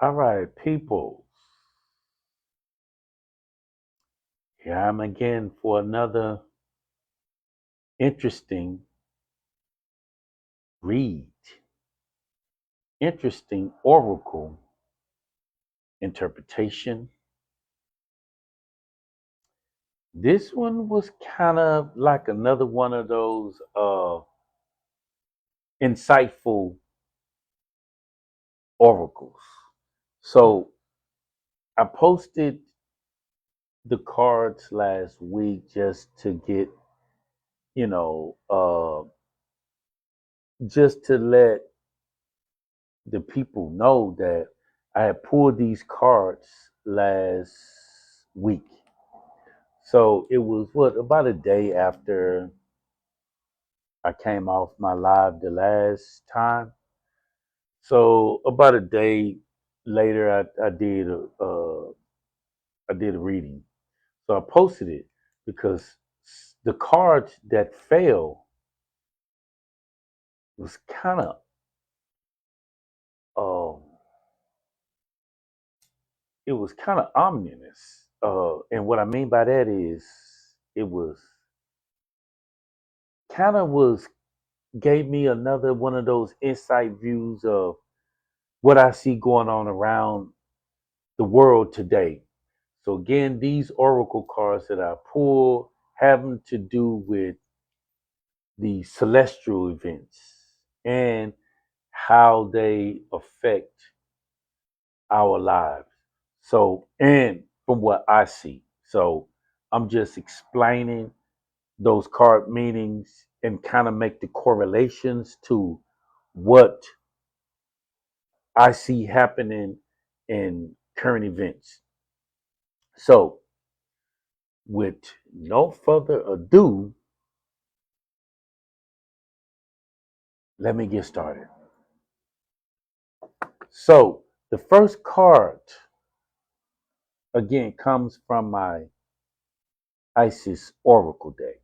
All right, people. Here I'm again for another interesting read, interesting oracle interpretation. This one was kind of like another one of those insightful oracles. So I posted the cards last week just to get, you know, just to let the people know that I had pulled these cards last week. So it was what about a day after I came off my live the last time. So about a day later, I did a reading. So I posted it because the cards that fell was kind of um, it was kind of ominous. And what I mean by that is it was kind of was gave me another one of those insight views of what I see going on around the world today. So again, these oracle cards that I pull having to do with the celestial events and how they affect our lives. So, and from what I see. So, I'm just explaining those card meanings and kind of make the correlations to what I see happening in current events. So, with no further ado, let me get started. So, the first card again comes from my Isis Oracle deck.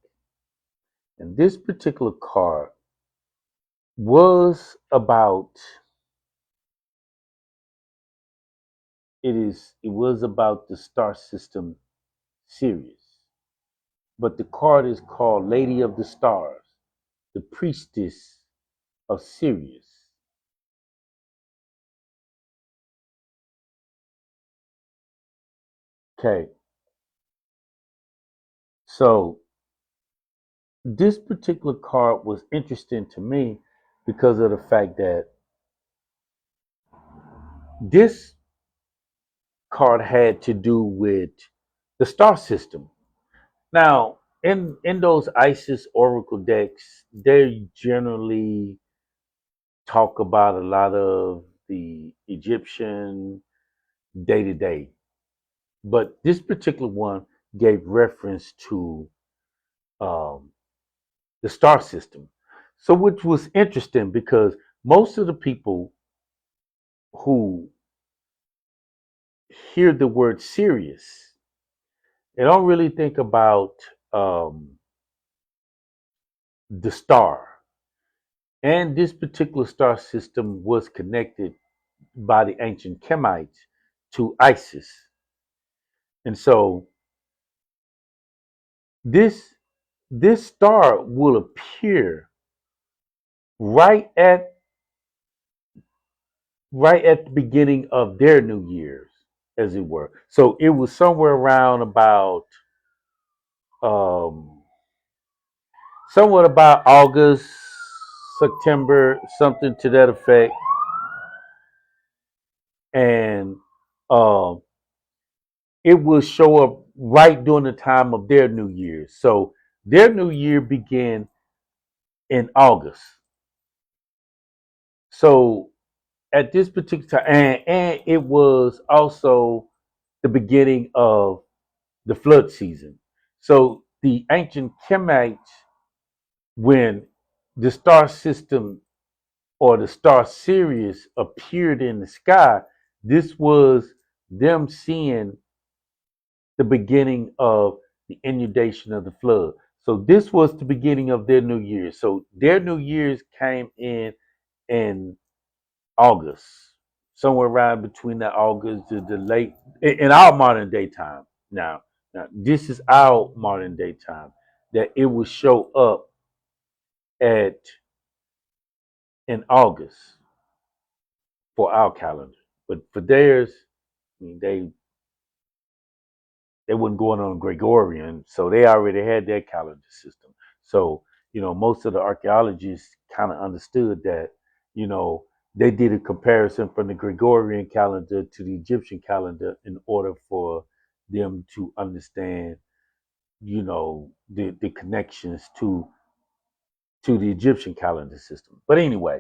And this particular card was about it was about the star system Sirius. But the card is called Lady of the Stars, the priestess of Sirius. Okay, so this particular card was interesting to me because of the fact that this card had to do with the star system. Now, in those Isis Oracle decks, they generally talk about a lot of the Egyptian day to day, but this particular one gave reference to um, the star system. So, which was interesting because most of the people who hear the word Sirius, they don't really think about um, the star. And this particular star system was connected by the ancient Kemites to Isis. And so this this star will appear right at right at the beginning of their new years, as it were. So it was somewhere around about um somewhat about August, September, something to that effect. And um it will show up right during the time of their new year. So their new year began in August. So at this particular time, and it was also the beginning of the flood season. So the ancient Kemites, when the star system or the star Sirius appeared in the sky, this was them seeing the beginning of the inundation of the flood. So this was the beginning of their new year. So their new years came in August. somewhere around between the August to the late in our modern day time. Now this is our modern day time that it will show up at in August for our calendar, but for theirs, I mean, they wasn't going on Gregorian, so they already had their calendar system. So, most of the archaeologists kind of understood that, you know, they did a comparison from the Gregorian calendar to the Egyptian calendar in order for them to understand, the connections to the Egyptian calendar system. But anyway,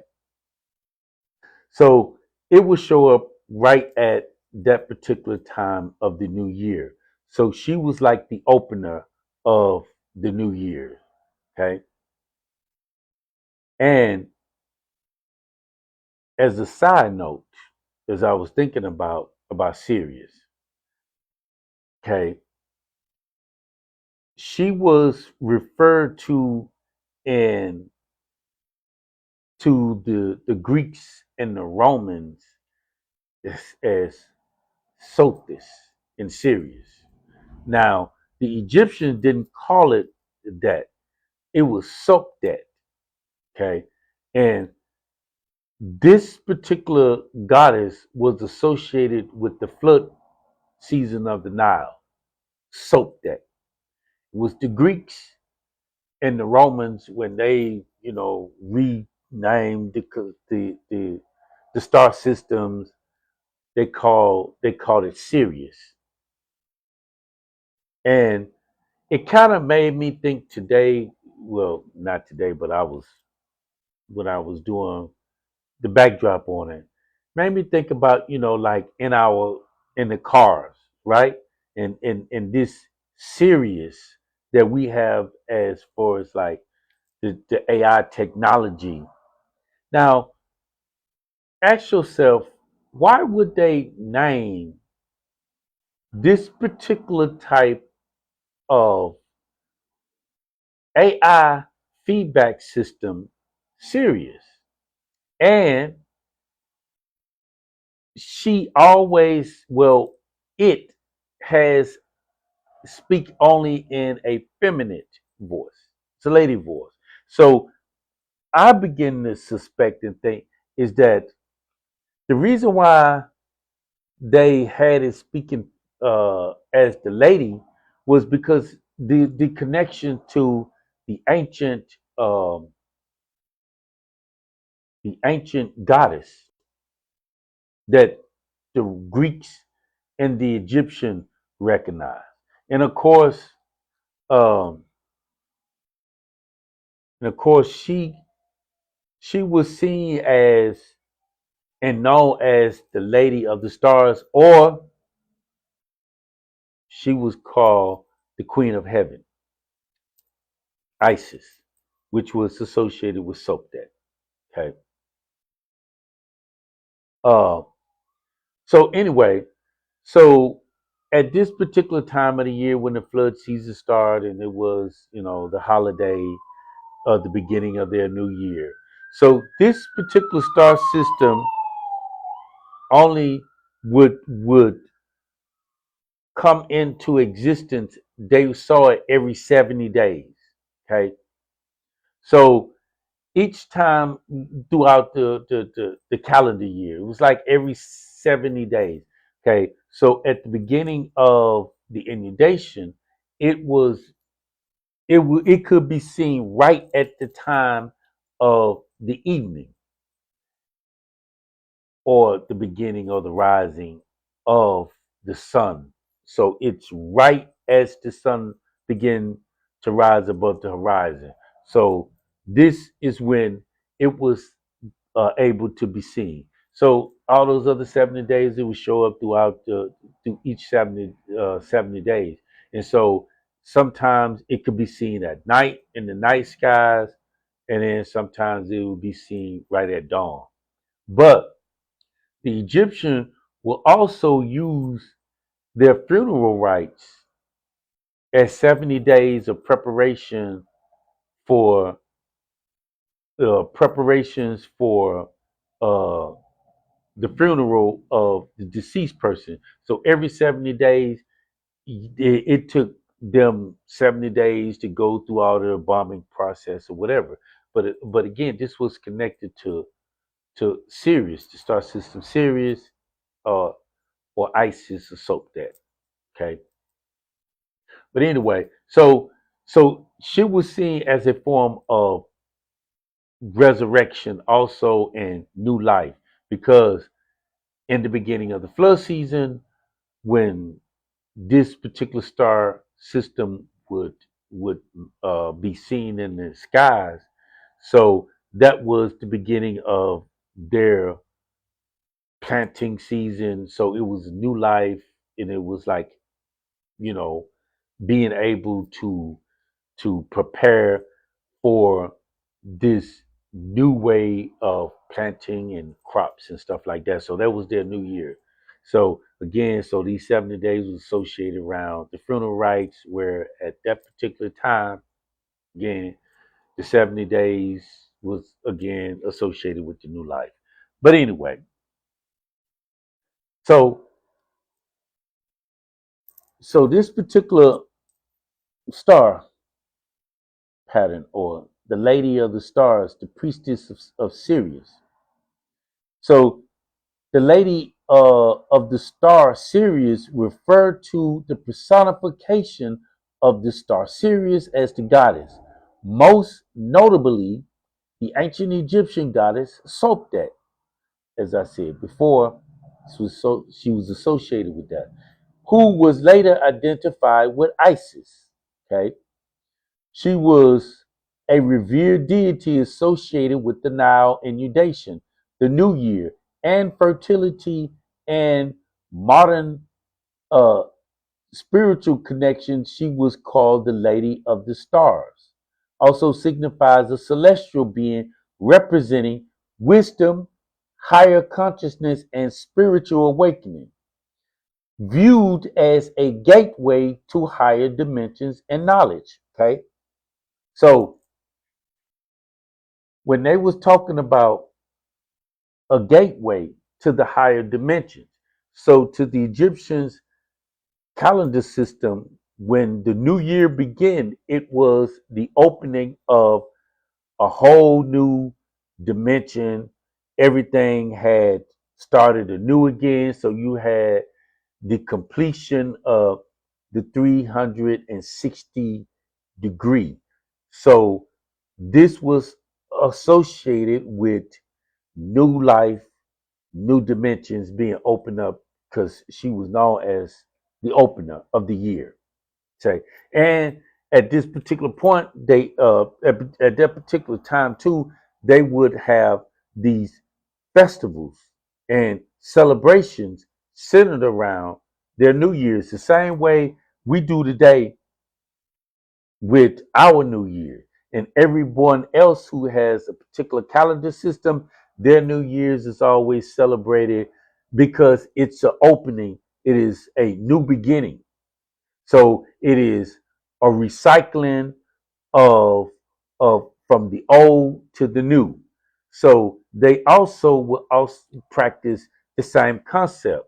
so it will show up right at that particular time of the new year. So she was like the opener of the new year. Okay. And as a side note, as I was thinking about Sirius, okay, she was referred to in to the Greeks and the Romans as Sothis in Sirius. Now, the Egyptians didn't call it that. It was Sopdet. Okay. And this particular goddess was associated with the flood season of the Nile. Sopdet. It was the Greeks and the Romans when they, renamed the star systems. They called it Sirius. And it kind of made me think today, well, not today, but I was when I was doing the backdrop on it, made me think about, like in the cars, right? And this Sirius that we have as far as like the AI technology. Now, ask yourself, why would they name this particular type of AI feedback system Sirius? And she always, well, it has speak only in a feminine voice. It's a lady voice. So I begin to suspect and think is that the reason why they had it speaking as the lady was because the connection to the ancient um, the ancient goddess that the Greeks and the Egyptian recognized, and um, of course, she was seen as and known as the Lady of the Stars, or she was called the Queen of Heaven, Isis, which was associated with Sopdet. Okay. Uh, so anyway, so at this particular time of the year when the flood season started, and it was, the holiday of the beginning of their new year. So this particular star system only would come into existence. They saw it every 70 days. Okay. So each time throughout the calendar year, it was like every 70 days. Okay. So at the beginning of the inundation, it was it could be seen right at the time of the evening or the beginning of the rising of the sun. So it's right as the sun begin to rise above the horizon. So this is when it was able to be seen. So all those other 70 days, it would show up through each 70 days. And so sometimes it could be seen at night in the night skies, and then sometimes it will be seen right at dawn. But the Egyptian will also use their funeral rites as 70 days of preparation for preparations for uh, the funeral of the deceased person. So every 70 days, it took them 70 days to go through all the embalming process or whatever. But again, this was connected to Sirius, the star system Sirius, uh, or Isis or Sopdet. Okay. But anyway, so she was seen as a form of resurrection also and new life because in the beginning of the flood season, when this particular star system would be seen in the skies, so that was the beginning of their planting season. So it was new life, and it was like, you know, being able to prepare for this new way of planting and crops and stuff like that. So that was their new year. So again, so these 70 days was associated around the funeral rites, where at that particular time, again, the 70 days was again associated with the new life. But anyway, so so this particular star pattern, or the Lady of the Stars, the priestess of Sirius. So the Lady of the Star Sirius referred to the personification of the star Sirius as the goddess, most notably the ancient Egyptian goddess Sopdet. As I said before, she was associated with that, who was later identified with Isis. Okay, she was a revered deity associated with the Nile inundation, the New Year, and fertility and modern uh, spiritual connections. She was called the Lady of the Stars. Also signifies a celestial being representing wisdom, higher consciousness, and spiritual awakening, viewed as a gateway to higher dimensions and knowledge. Okay, so when they was talking about a gateway to the higher dimensions. So to the Egyptians calendar system, when the new year began, it was the opening of a whole new dimension. Everything had started anew again. So you had the completion of the 360 degree. So this was associated with new life, new dimensions being opened up, because she was known as the opener of the year. Say, and at this particular point, they at that particular time too, they would have these festivals and celebrations centered around their New Year's, the same way we do today with our New Year. And everyone else who has a particular calendar system, their New Year's is always celebrated because it's an opening, it is a new beginning. So it is a recycling of from the old to the new. So they also will also practice the same concept.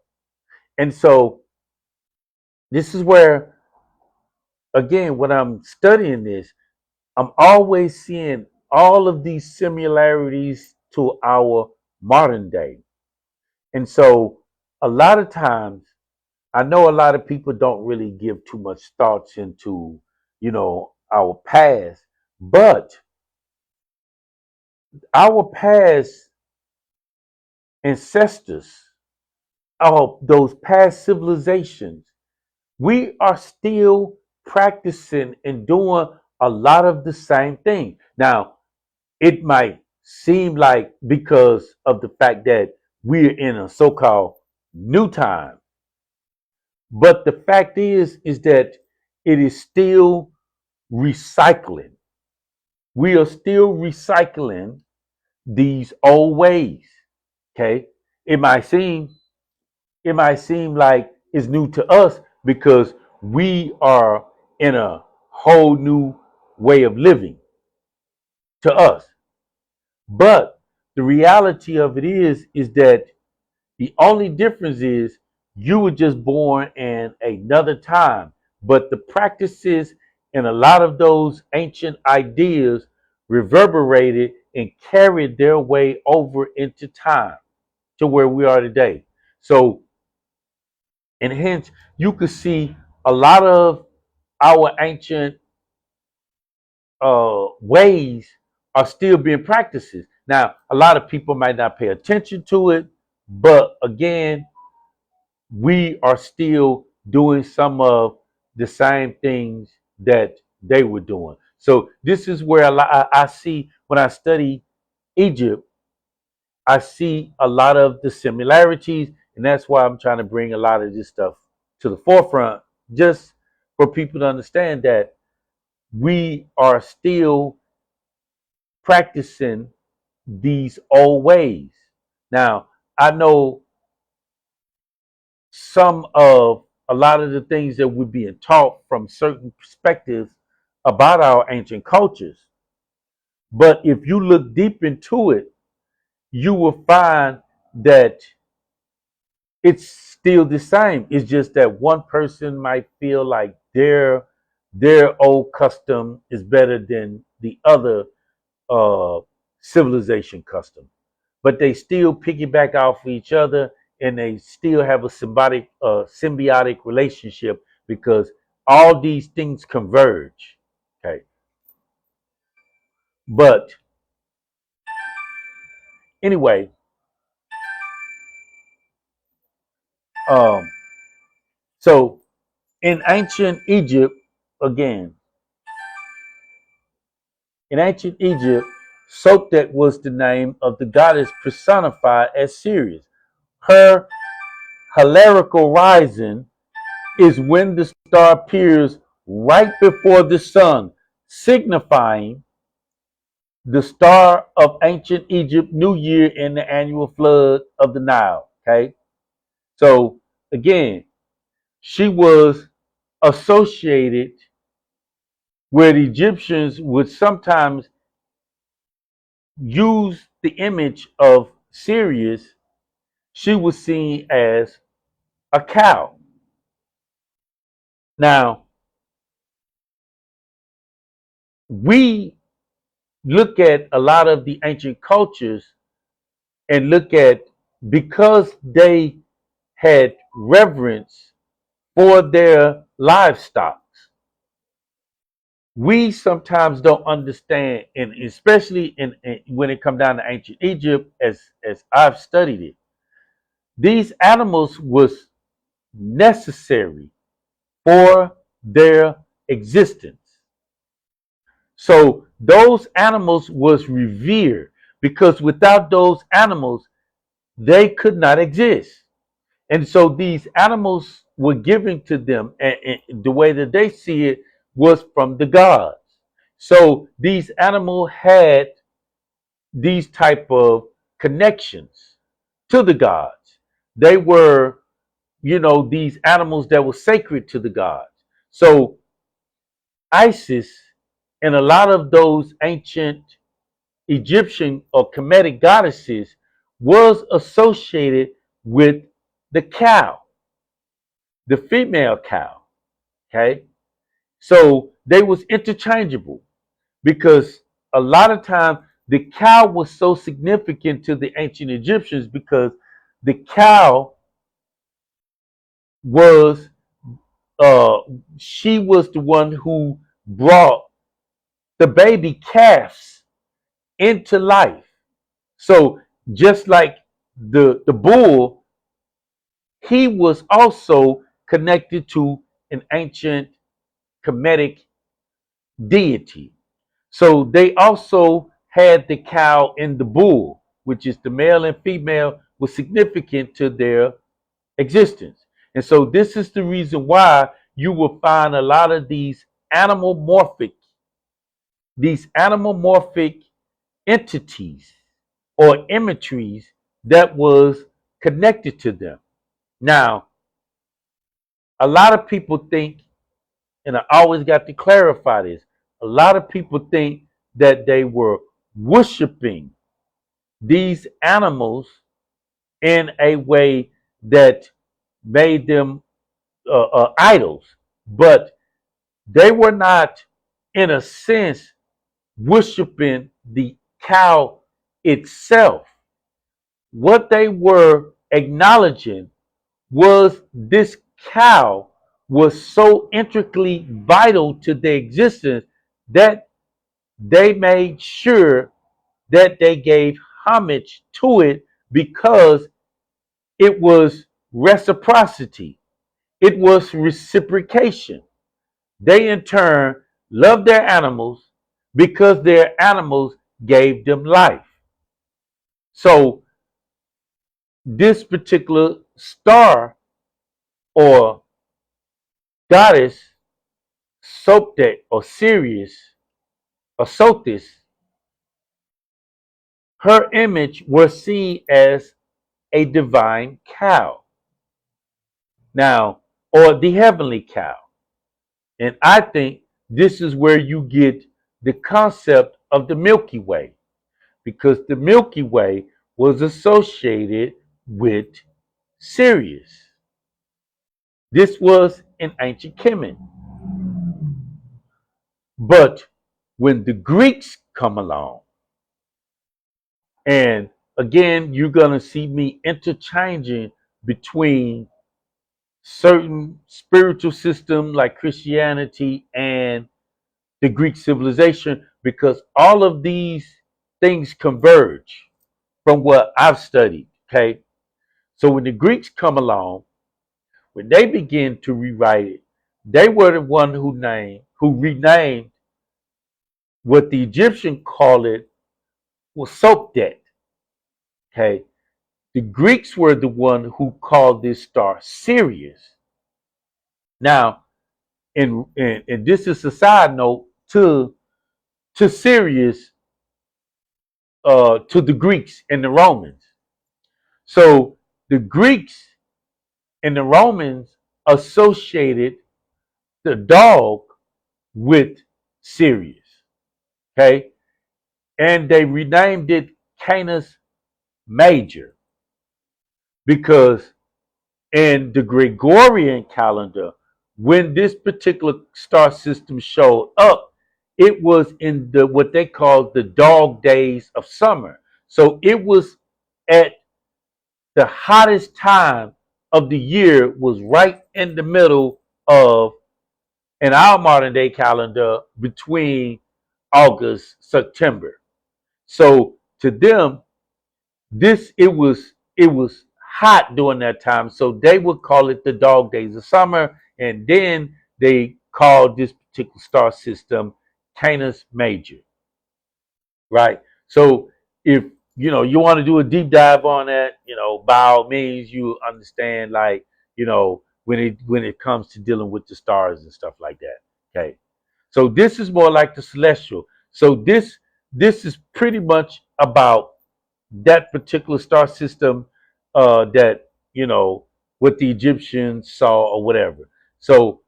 And so this is where, again, when I'm studying this, I'm always seeing all of these similarities to our modern day. And so a lot of times, I know a lot of people don't really give too much thoughts into, our past, but our past ancestors, those past civilizations, we are still practicing and doing a lot of the same thing. Now, it might seem like because of the fact that we're in a so-called new time, but the fact is that it is still recycling. We are still recycling these old ways. Okay, it might seem it might seem like it's new to us because we are in a whole new way of living to us. But the reality of it is that The only difference is you were just born in another time, but the practices and a lot of those ancient ideas reverberated and carried their way over into time to where we are today. So, and hence, you could see a lot of our ancient ways are still being practiced. Now, a lot of people might not pay attention to it, but again, we are still doing some of the same things that they were doing. So this is where I see when I study Egypt, I see a lot of the similarities, and that's why I'm trying to bring a lot of this stuff to the forefront, just for people to understand that we are still practicing these old ways. Now, I know some of a lot of the things that we're being taught from certain perspectives about our ancient cultures. But if you look deep into it, you will find that it's still the same. It's just that one person might feel like their old custom is better than the other uh, civilization custom, but they still piggyback off of each other, and they still have a symbiotic relationship because all these things converge. Okay, but anyway, um, so in ancient Egypt, again, in ancient Egypt, Sotet was the name of the goddess personified as Sirius. Her hilarical rising is when the star appears right before the sun, signifying the star of ancient Egypt New Year and the annual flood of the Nile. Okay. So again, she was associated where the Egyptians would sometimes use the image of Sirius. She was seen as a cow. Now, we look at a lot of the ancient cultures and look at, because they had reverence for their livestock, we sometimes don't understand, and especially when it comes down to ancient Egypt, as I've studied it, these animals was necessary for their existence. So those animals was revered because without those animals, they could not exist. And so these animals were given to them, and the way that they see it was from the gods. So these animals had these type of connections to the gods. They were, these animals that were sacred to the gods. So Isis and a lot of those ancient Egyptian or Kemetic goddesses was associated with the cow, the female cow. Okay. So they was interchangeable because a lot of times the cow was so significant to the ancient Egyptians because the cow was uh she was the one who brought the baby calves into life. So just like the bull, he was also connected to an ancient Kemetic deity. So they also had the cow and the bull, which is the male and female, was significant to their existence. And so this is the reason why you will find a lot of these animal morphic entities or imageries that was connected to them. Now, a lot of people think, and I always got to clarify this, a lot of people think that they were worshiping these animals in a way that made them idols, but they were not, in a sense, worshiping the cow itself. What they were acknowledging was this cow was so intricately vital to their existence that they made sure that they gave homage to it because it was reciprocity, it was reciprocation. They in turn loved their animals because their animals gave them life. So this particular star or goddess, Sopdet or Sirius or Sotis, her image was seen as a divine cow. Now, or the heavenly cow. And I think this is where you get the concept of the Milky Way, because the Milky Way was associated with Sirius. This was in ancient Kemet. But when the Greeks come along, and again, you're going to see me interchanging between certain spiritual system like Christianity and the Greek civilization, because all of these things converge from what I've studied. Okay. So when the Greeks come along, when they begin to rewrite it, they were the one who renamed what the Egyptian called it was Sopdet. Okay. The Greeks were the one who called this star Sirius. Now, and this is a side note to Sirius, to the Greeks and the Romans. So the Greeks and the Romans associated the dog with Sirius. Okay. And they renamed it Canis Major because in the Gregorian calendar, when this particular star system showed up, it was in the what they call the dog days of summer. So it was at the hottest time of the year, was right in the middle of, in our modern day calendar, between August, September. So to them, it was hot during that time. So they would call it the dog days of summer, and then they called this particular star system Canis Major, right? So if you want to do a deep dive on that, by all means, you understand, like, when it comes to dealing with the stars and stuff like that. Okay. So this is more like the celestial. So this is pretty much about that particular star system, that what the Egyptians saw or whatever. So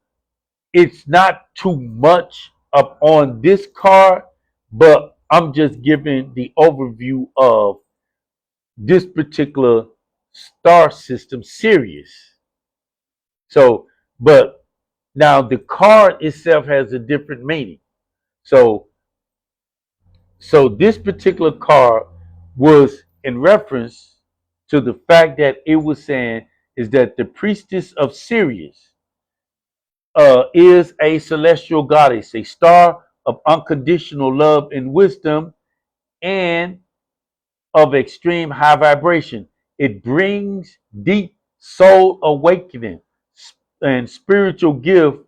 it's not too much up on this card, but I'm just giving the overview of this particular star system, Sirius. So, but now the card itself has a different meaning. So, this particular card was in reference to the fact that it was saying is that the priestess of Sirius is a celestial goddess, a star of unconditional love and wisdom, and of extreme high vibration. It brings deep soul awakening and spiritual gift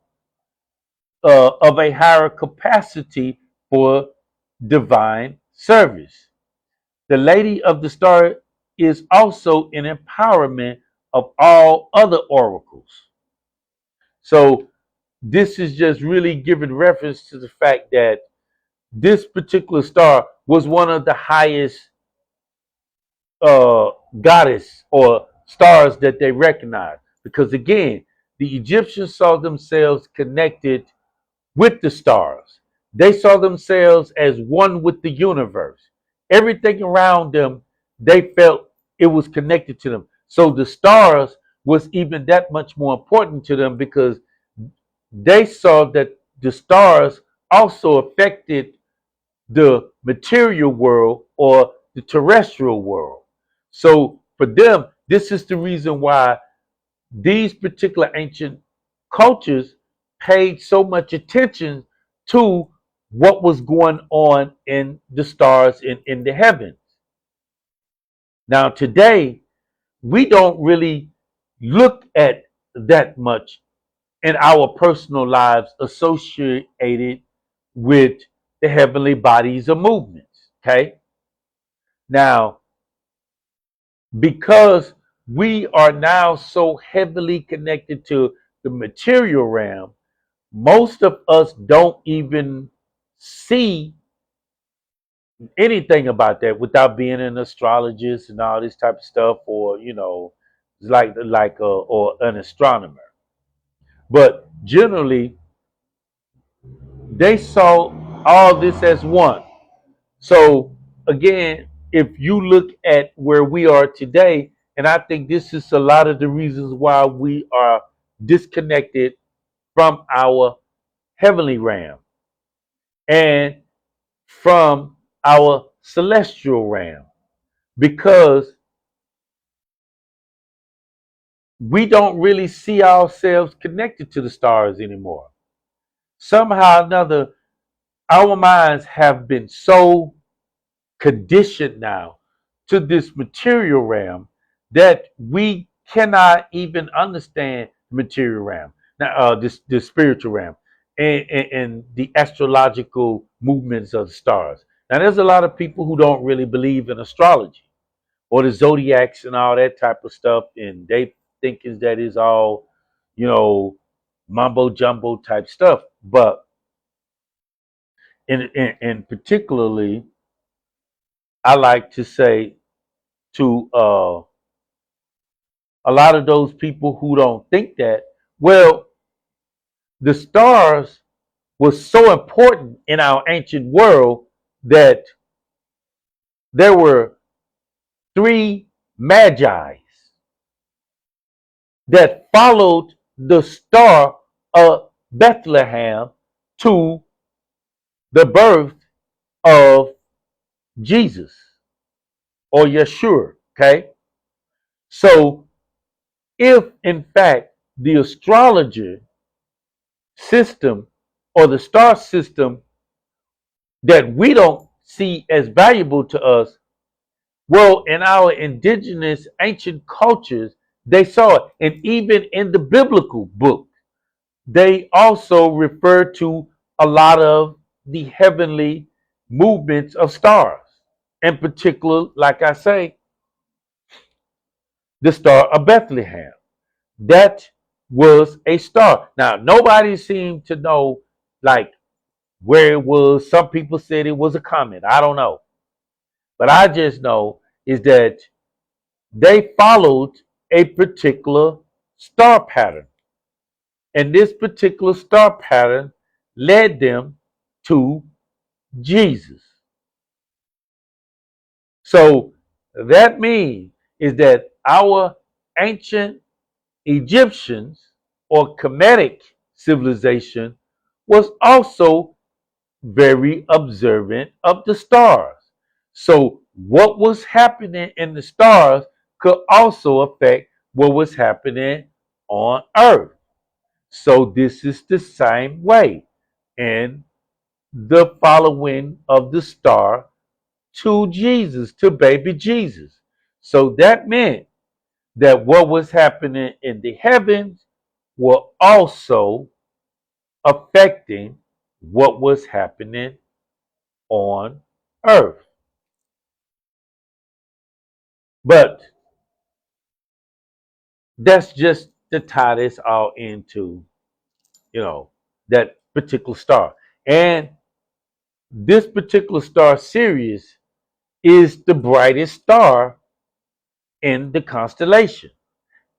of a higher capacity for divine service. The Lady of the Star is also an empowerment of all other oracles. So this is just really giving reference to the fact that this particular star was one of the highest goddess or stars that they recognized. Because again, the Egyptians saw themselves connected with the stars. They saw themselves as one with the universe. Everything around them, they felt it was connected to them. So the stars was even that much more important to them because they saw that the stars also affected the material world or the terrestrial world. So for them, this is the reason why these particular ancient cultures paid so much attention to what was going on in the stars in the heavens. Now, today, we don't really look at that much in our personal lives associated with the heavenly bodies or movements. Okay. Now, because we are now so heavily connected to the material realm, most of us don't even see anything about that without being an astrologist and all this type of stuff, or or an astronomer. But generally, they saw all this as one. So again, if you look at where we are today, and I think this is a lot of the reasons why we are disconnected from our heavenly realm and from our celestial realm, because we don't really see ourselves connected to the stars anymore. Somehow or another, our minds have been so conditioned now to this material realm that we cannot even understand the material realm, now this spiritual realm, and the astrological movements of the stars. Now, there's a lot of people who don't really believe in astrology or the zodiacs and all that type of stuff, and they think is that is all, you know, mumbo jumbo type stuff. But in particularly, I like to say to a lot of those people who don't think that, well, the stars was so important in our ancient world that there were three magi that followed the star of Bethlehem to the birth of Jesus or Yeshua. Okay. So if in fact the astrologer system or the star system that we don't see as valuable to us, well, in our indigenous ancient cultures, they saw it. And even in the biblical book, they also refer to a lot of the heavenly movements of stars. In particular, like I say, the Star of Bethlehem. That was a star. Now, nobody seemed to know like where it was. Some people said it was a comet. I don't know. But I just know is that they followed a particular star pattern. And this particular star pattern led them to Jesus. So that means is that our ancient Egyptians or Kemetic civilization was also very observant of the stars. So what was happening in the stars could also affect what was happening on earth. So this is the same way in the following of the star to Jesus, to baby Jesus. So that meant that what was happening in the heavens were also affecting what was happening on earth. But that's just to tie this all into, you know, that particular star. And this particular star Sirius is the brightest star in the constellation.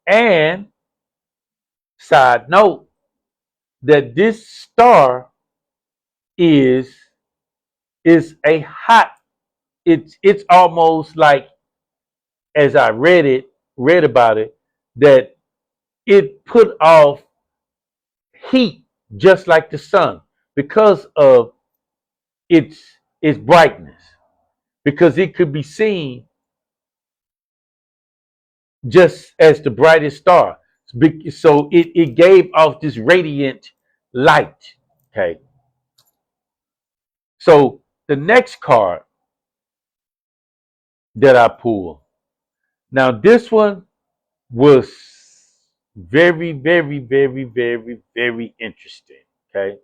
And side note that this star is is a hot, it's almost like as I read about it, that it put off heat just like the sun because of its its brightness, because it could be seen just as the brightest star. So it gave off this radiant light. Okay. So the next card that I pulled. Now this one was very, very, very, very, very interesting. Okay.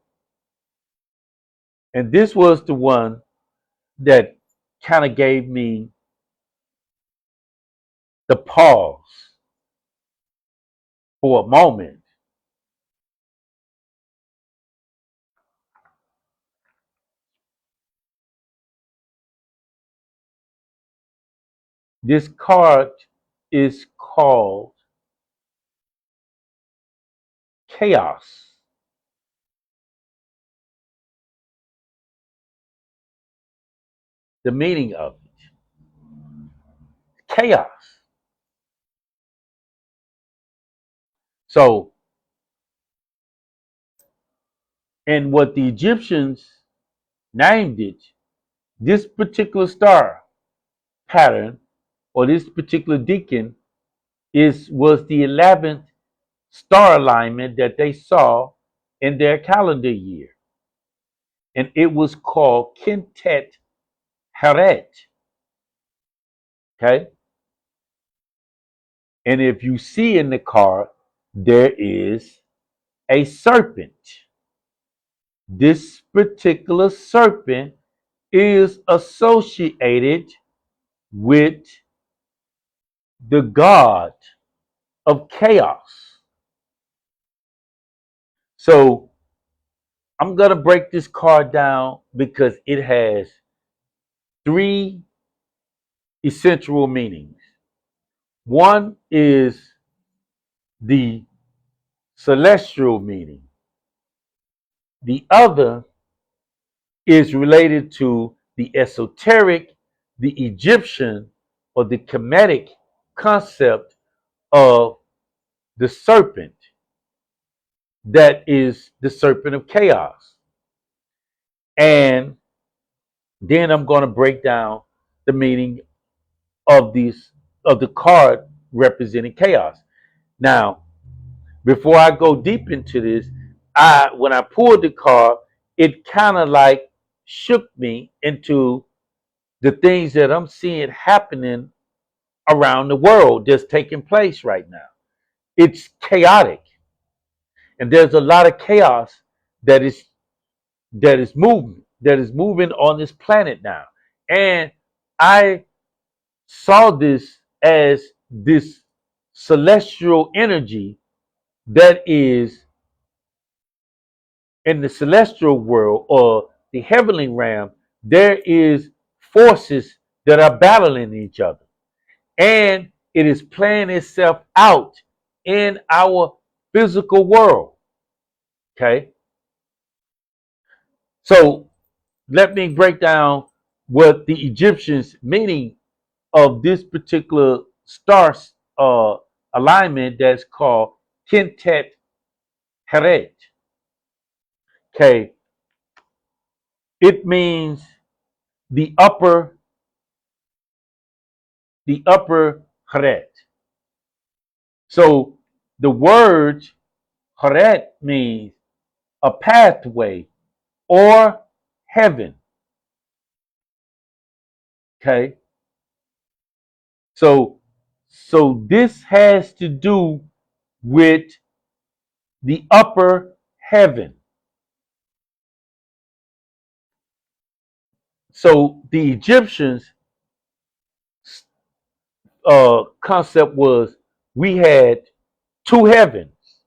And this was the one that kind of gave me the pause for a moment. This card is called Chaos. The meaning of it, chaos. So, and what the Egyptians named it, this particular star pattern or this particular deacon was the 11th star alignment that they saw in their calendar year. And it was called Quintet Heret. Okay. And if you see in the card, there is a serpent. This particular serpent is associated with the god of chaos. So I'm going to break this card down because it has three essential meanings. One is the celestial meaning. The other is related to the esoteric, the Egyptian, or the Kemetic concept of the serpent, that is the serpent of chaos. And then I'm going to break down the meaning of the card representing chaos. Now, before I go deep into this, when I pulled the card, it kind of like shook me into the things that I'm seeing happening around the world that's taking place right now. It's chaotic, and there's a lot of chaos that is moving on this planet now. And I saw this as this celestial energy that is in the celestial world or the heavenly realm. There is forces that are battling each other, and it is playing itself out in our physical world. Okay, so let me break down what the Egyptians meaning of this particular star uh, alignment that's called Quintet Heret. Okay, it means the upper Heret. So the word Heret means a pathway or heaven. Okay, so this has to do with the upper heaven. So the Egyptians concept was we had two heavens,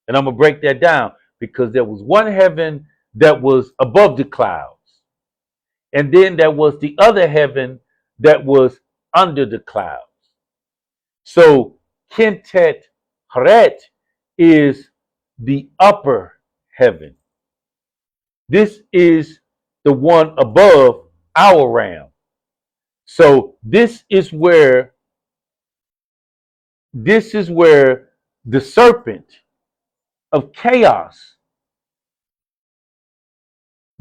and I'm gonna break that down because there was one heaven that was above the clouds, and then there was the other heaven that was under the clouds. So Quintet Haret is the upper heaven. This is the one above our realm. So this is where this is where the serpent of chaos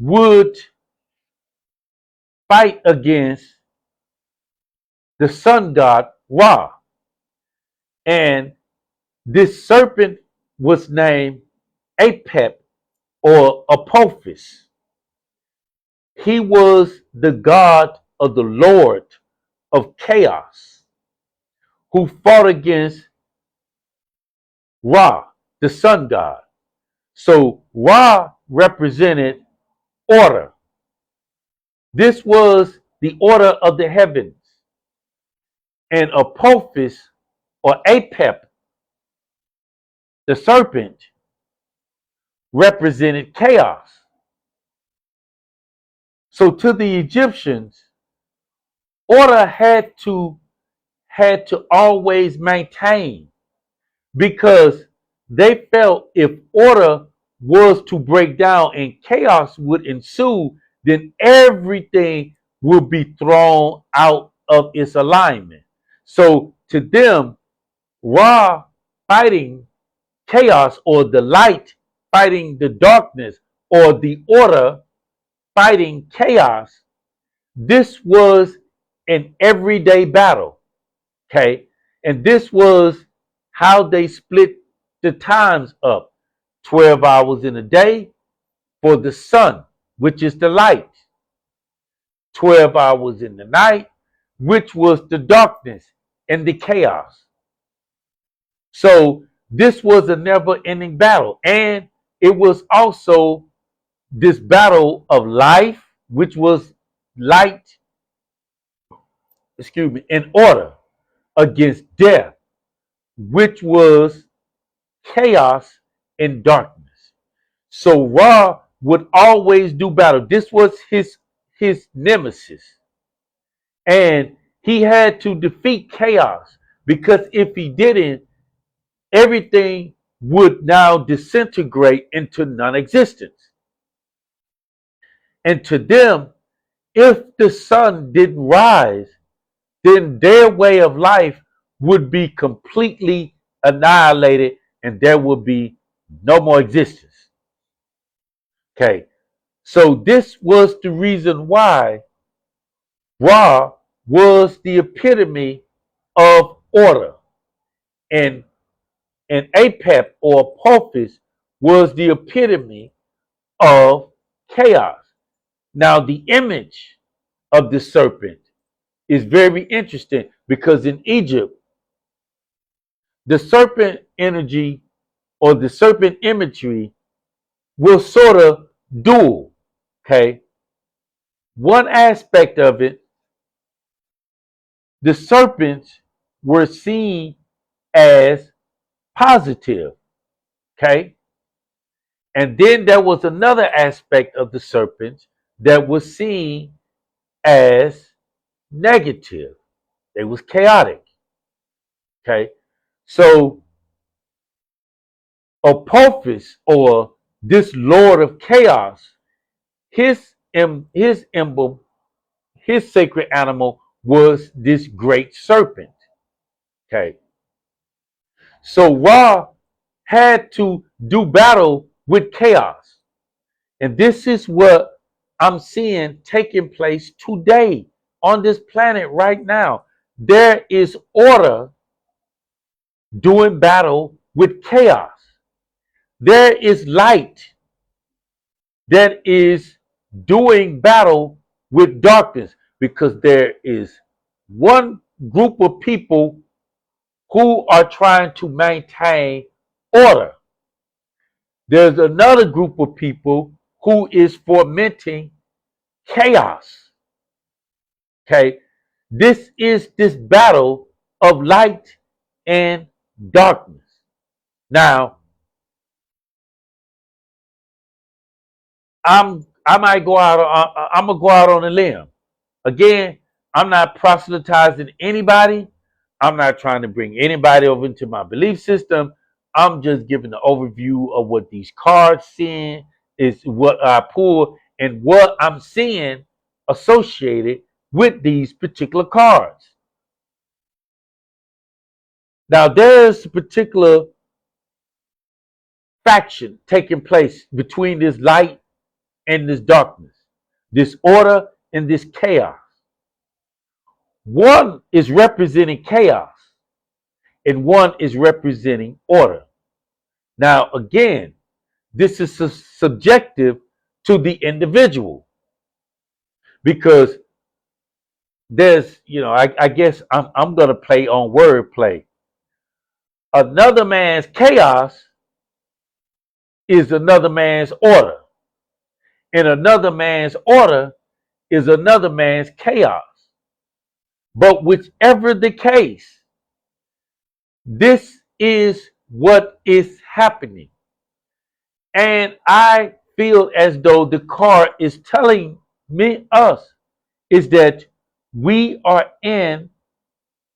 would fight against the sun god Ra. And this serpent was named Apep or Apophis. He was the god of the Lord of chaos who fought against Ra, the sun god. So Ra represented order. This was the order of the heavens. And Apophis or Apep, the serpent, represented chaos. So to the Egyptians, order had to always maintain, because they felt if order was to break down and chaos would ensue, then everything would be thrown out of its alignment. So to them, Ra fighting chaos, or the light fighting the darkness, or the order fighting chaos, this was an everyday battle. Okay. And this was how they split the times up: 12 hours in a day for the sun, which is the light, 12 hours in the night, which was the darkness and the chaos. So this was a never ending battle. And it was also this battle of life, which was light, in order, against death, which was chaos and darkness. So Ra would always do battle. This was his nemesis. And he had to defeat chaos, because if he didn't, everything would now disintegrate into non-existence. And to them, if the sun didn't rise, then their way of life would be completely annihilated and there would be no more existence. Okay, so this was the reason why Ra was the epitome of order, and Apep or Apophis was the epitome of chaos. Now, the image of the serpent is very interesting, because in Egypt, the serpent energy or the serpent imagery will sort of dual. Okay. One aspect of it, the serpents were seen as positive. Okay. And then there was another aspect of the serpents that was seen as negative. They was chaotic. Okay. So Apophis, or this Lord of Chaos, his emblem, his sacred animal was this great serpent. Okay. So Ra had to do battle with chaos. And this is what I'm seeing taking place today on this planet right now. There is order doing battle with chaos. There is light that is doing battle with darkness, because there is one group of people who are trying to maintain order. There's another group of people who is fomenting chaos. Okay, this is this battle of light and darkness. Now, I might go out. I'm gonna go out on a limb. Again, I'm not proselytizing anybody. I'm not trying to bring anybody over into my belief system. I'm just giving the overview of what these cards seeing is, what I pull, and what I'm seeing associated with these particular cards. Now there's a particular faction taking place between this light and this darkness, this order and this chaos. One is representing chaos and one is representing order. Now, again, this is subjective to the individual because there's, I guess I'm going to play on wordplay. Another man's chaos is another man's order, and another man's order is another man's chaos. But whichever the case, this is what is happening. And I feel as though the card is telling us is that we are in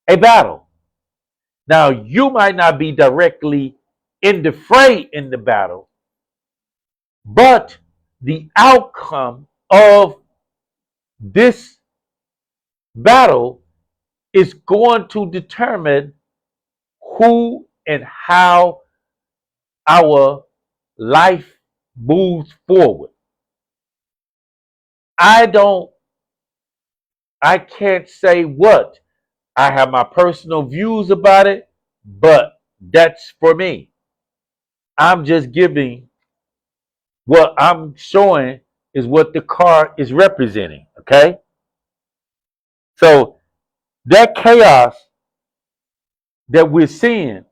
a battle. Now, you might not be directly in the fray in the battle, but the outcome of this battle is going to determine who and how our life moves forward. I can't say what. I have my personal views about it, but that's for me. I'm just giving what I'm showing is what the card is representing. Okay? So that chaos that we're seeing,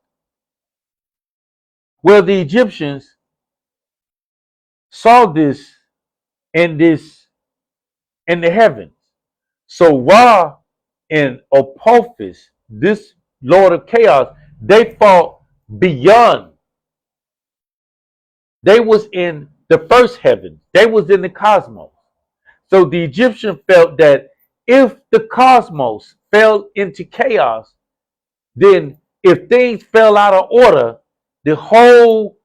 well, the Egyptians saw this in the heavens. So Ra and Apophis, this Lord of Chaos, they fought beyond. They was in the first heaven. They was in the cosmos. So the Egyptian felt that if the cosmos fell into chaos, then if things fell out of order, the whole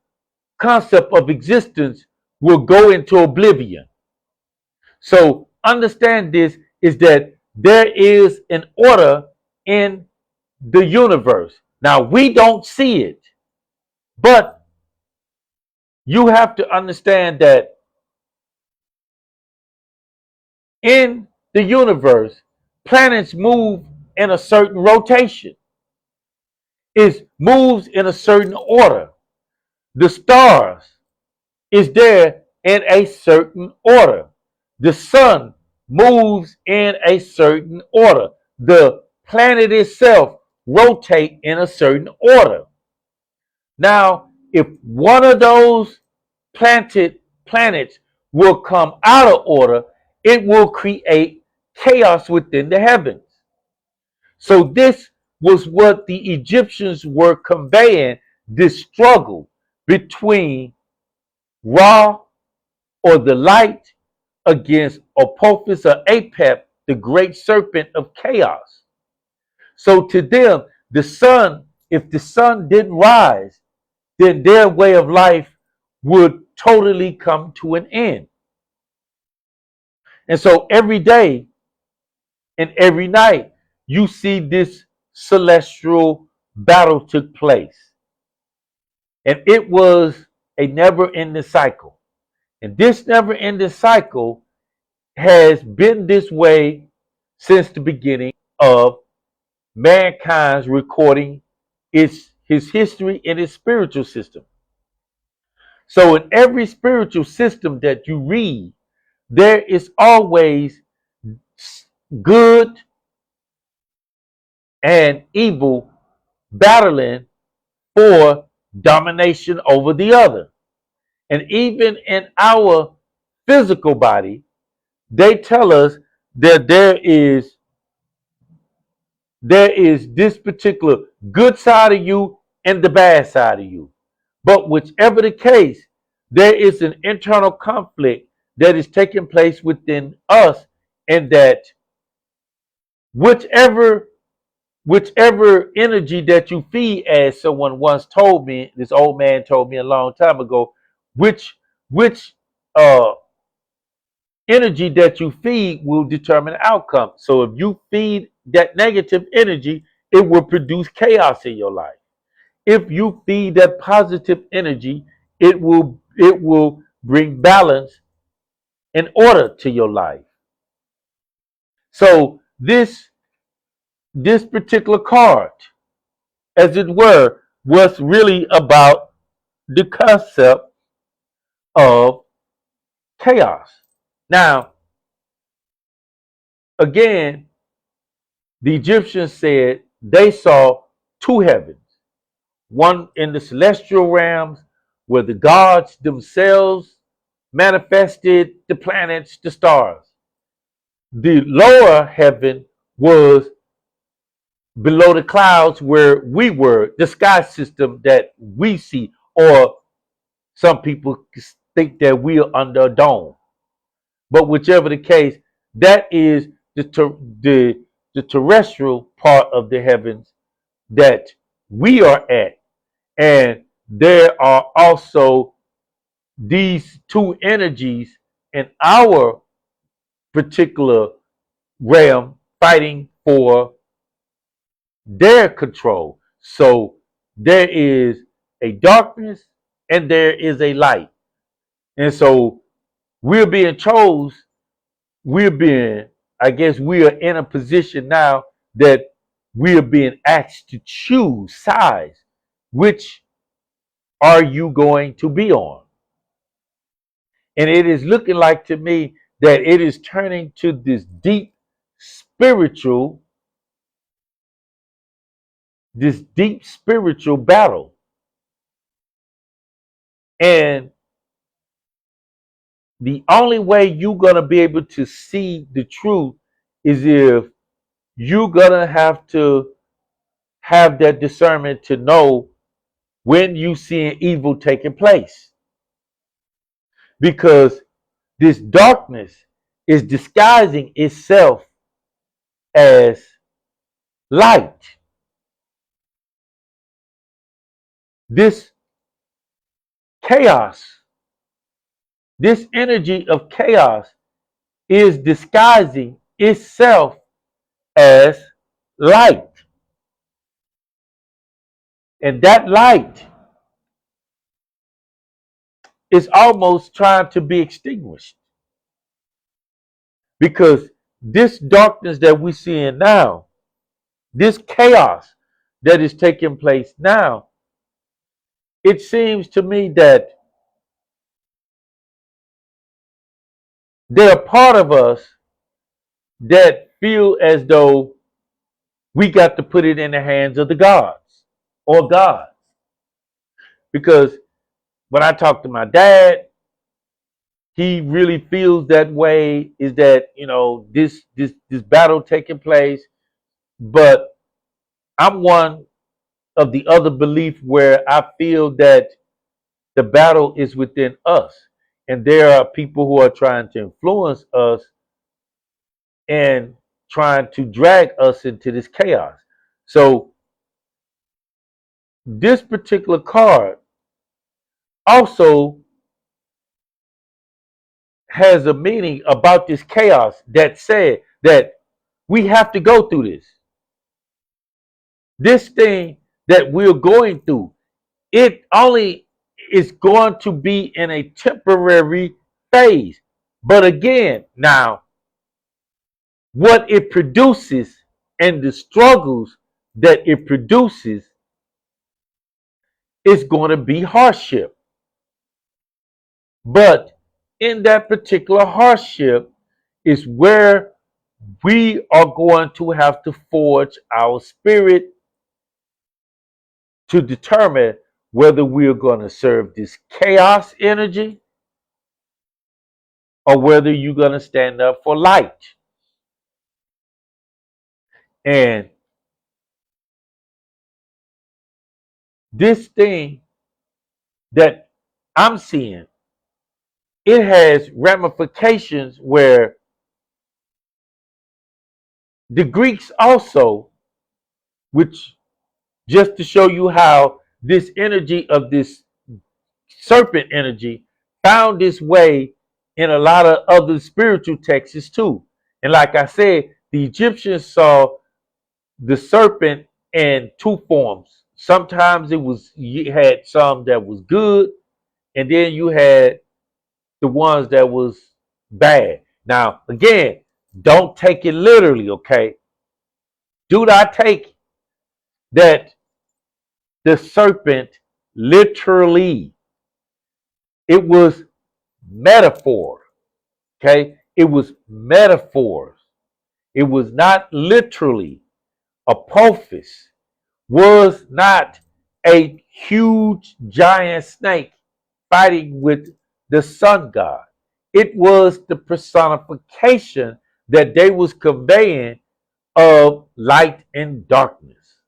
concept of existence will go into oblivion. So understand this is that there is an order in the universe. Now we don't see it, but you have to understand that in the universe, planets move in a certain rotation. It moves in a certain order. The stars is there in a certain order. The sun moves in a certain order. The planet itself rotates in a certain order. Now, if one of those planets will come out of order, it will create chaos within the heavens. So this was what the Egyptians were conveying, this struggle between Ra or the light against Apophis or Apep, the great serpent of chaos. So to them, the sun, if the sun didn't rise, then their way of life would totally come to an end. And so every day and every night, you see this celestial battle took place. And it was a never-ending cycle. And this never-ending cycle has been this way since the beginning of mankind's recording his history and its spiritual system. So in every spiritual system that you read, there is always good and evil battling for domination over the other. And even in our physical body, they tell us that there is this particular good side of you and the bad side of you. But whichever the case, there is an internal conflict that is taking place within us, and that whichever energy that you feed, as someone once told me, this old man told me a long time ago, which energy that you feed will determine the outcome. So if you feed that negative energy, it will produce chaos in your life. If you feed that positive energy, it will bring balance and order to your life. So this particular card, as it were, was really about the concept of chaos. Now, again, the Egyptians said they saw two heavens, one in the celestial realms where the gods themselves manifested the planets, the stars. The lower heaven was below the clouds where we were, the sky system that we see, or some people think that we are under a dome. But whichever the case, that is the terrestrial part of the heavens that we are at. And there are also these two energies in our particular realm fighting for their control. So there is a darkness and there is a light. And so we're being chose, we're being, I guess we are in a position now that we are being asked to choose sides. Which are you going to be on? And it is looking like to me that it is turning to spiritual, this deep spiritual battle. And the only way you're going to be able to see the truth is if you're going to have that discernment to know when you see an evil taking place. Because this darkness is disguising itself as light. This chaos, this energy of chaos is disguising itself as light. And that light is almost trying to be extinguished. Because this darkness that we're seeing now, this chaos that is taking place now, it seems to me that there are part of us that feel as though we got to put it in the hands of the gods or God. Because when I talk to my dad, he really feels that way, is that, this battle taking place. But I'm one of the other belief where I feel that the battle is within us. And there are people who are trying to influence us and trying to drag us into this chaos. So this particular card also has a meaning about this chaos that said that we have to go through this. This thing that we're going through, it only is going to be in a temporary phase. But again, now, what it produces and the struggles that it produces is going to be hardship. But in that particular hardship is where we are going to have to forge our spirit to determine whether we are going to serve this chaos energy or whether you're going to stand up for light. And this thing that I'm seeing, it has ramifications where the Greeks also, which just to show you how this energy of this serpent energy found its way in a lot of other spiritual texts too. And like I said, the Egyptians saw the serpent in two forms. Sometimes you had some that was good, and then you had the ones that was bad. Now, again, don't take it literally, okay? Do not take that the serpent literally. It was metaphor, okay? It was metaphors. It was not literally. Apophis was not a huge giant snake fighting with the sun god. It was the personification that they was conveying of light and darkness.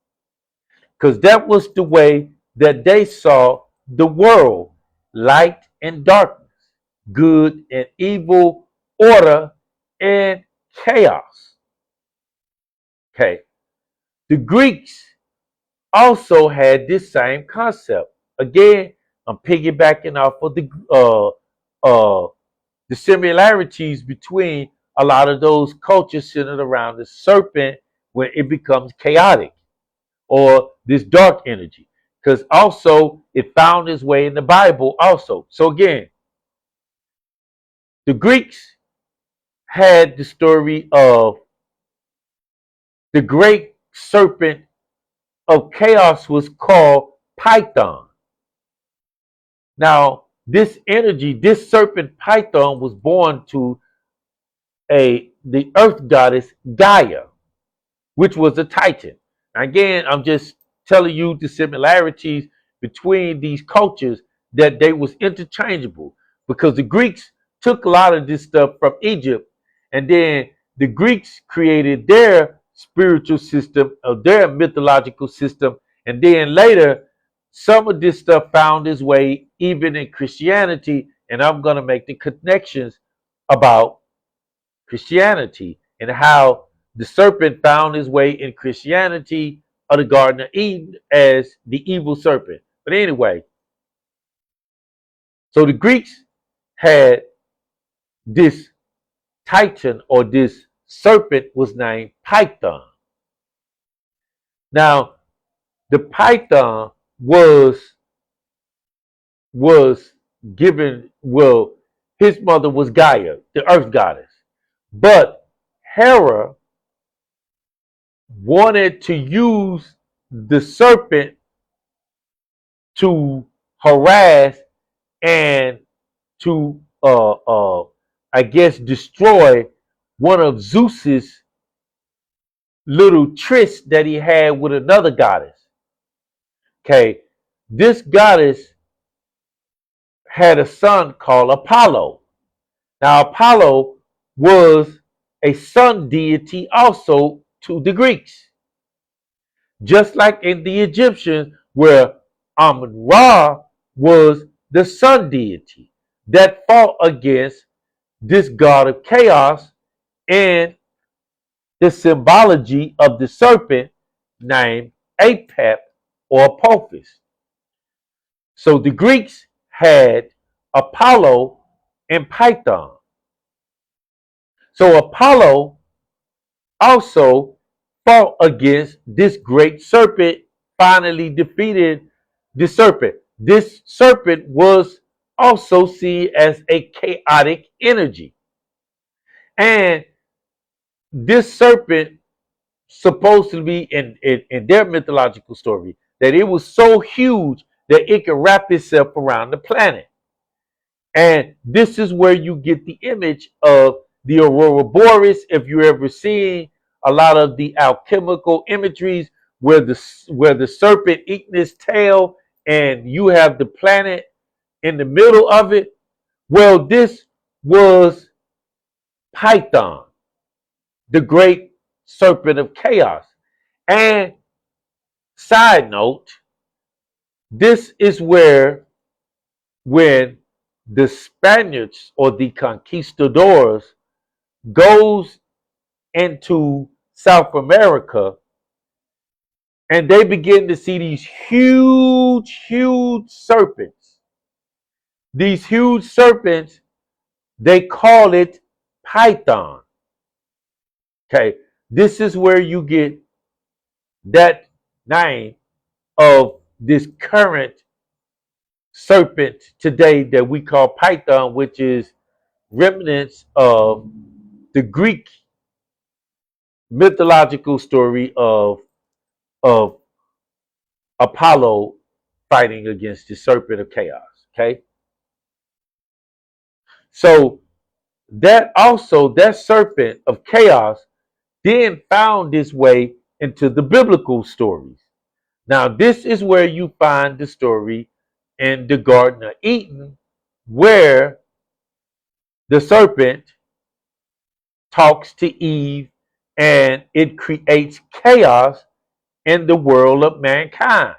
Because that was the way that they saw the world, light and darkness, good and evil, order and chaos. Okay. The Greeks also had this same concept. Again, I'm piggybacking off of the similarities between a lot of those cultures centered around the serpent when it becomes chaotic or this dark energy. Because also it found its way in the Bible also. So again, the Greeks had the story of the great serpent of chaos was called Python. Now, this energy, this serpent Python was born to the earth goddess Gaia, which was a titan. Again, I'm just telling you the similarities between these cultures, that they was interchangeable, because the Greeks took a lot of this stuff from Egypt, and then the Greeks created their spiritual system of their mythological system, and then later some of this stuff found its way even in Christianity, and I'm going to make the connections about Christianity and how the serpent found his way in Christianity of the Garden of Eden as the evil serpent. But anyway, so the Greeks had this titan, or this serpent was named Python. Now, the Python was given, well, his mother was Gaia, the earth goddess. But Hera wanted to use the serpent to harass and to I guess destroy one of Zeus's little trysts that he had with another goddess. Okay, this goddess had a son called Apollo. Now Apollo was a sun deity also to the Greeks, just like in the Egyptians, where Amun-Ra was the sun deity that fought against this god of chaos, and the symbology of the serpent named Apep or Apophis. So the Greeks had Apollo and Python. So Apollo also fought against this great serpent, finally defeated the serpent. This serpent was also seen as a chaotic energy. And this serpent supposed to be in their mythological story that it was so huge that it could wrap itself around the planet. And this is where you get the image of the aurora borealis. If you ever seen a lot of the alchemical imageries where the serpent eating its tail and you have the planet in the middle of it, well, this was Python, the great serpent of chaos. And side note, this is where, when the Spaniards or the conquistadors goes into South America and they begin to see these huge serpents. These huge serpents, they call it Python. Okay, this is where you get that name of this current serpent today that we call Python, which is remnants of the Greek mythological story of Apollo fighting against the serpent of chaos. Okay, so that serpent of chaos then found its way into the biblical stories. Now, this is where you find the story in the Garden of Eden, where the serpent talks to Eve and it creates chaos in the world of mankind.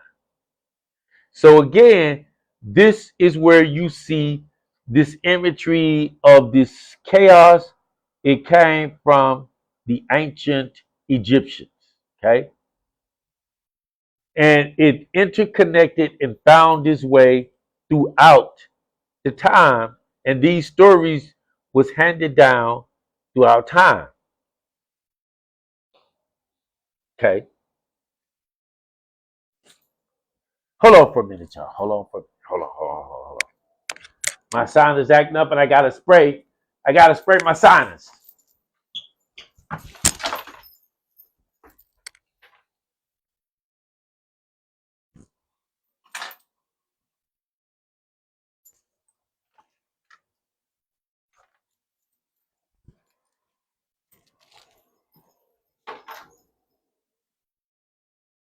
So, again, this is where you see this imagery of this chaos. It came from the ancient Egyptians. Okay. And it interconnected and found its way throughout the time. And these stories was handed down throughout time. Okay. Hold on for a minute, y'all. Hold on. My sinus is acting up and I gotta spray. I gotta spray my sinus.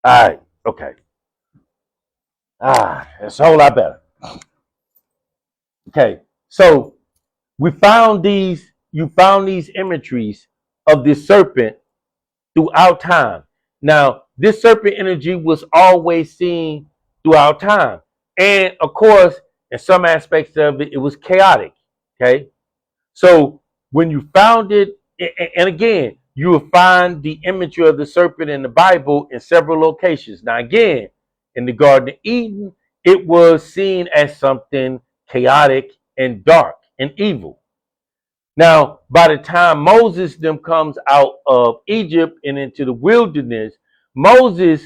All right, okay. It's a whole lot better. Okay, so you found these imageries of this serpent throughout time. Now, this serpent energy was always seen throughout time. And of course, in some aspects of it, it was chaotic. Okay. So when you found it, and again, you will find the imagery of the serpent in the Bible in several locations. Now, again, in the Garden of Eden, it was seen as something chaotic and dark and evil. Now, by the time Moses them comes out of Egypt and into the wilderness, Moses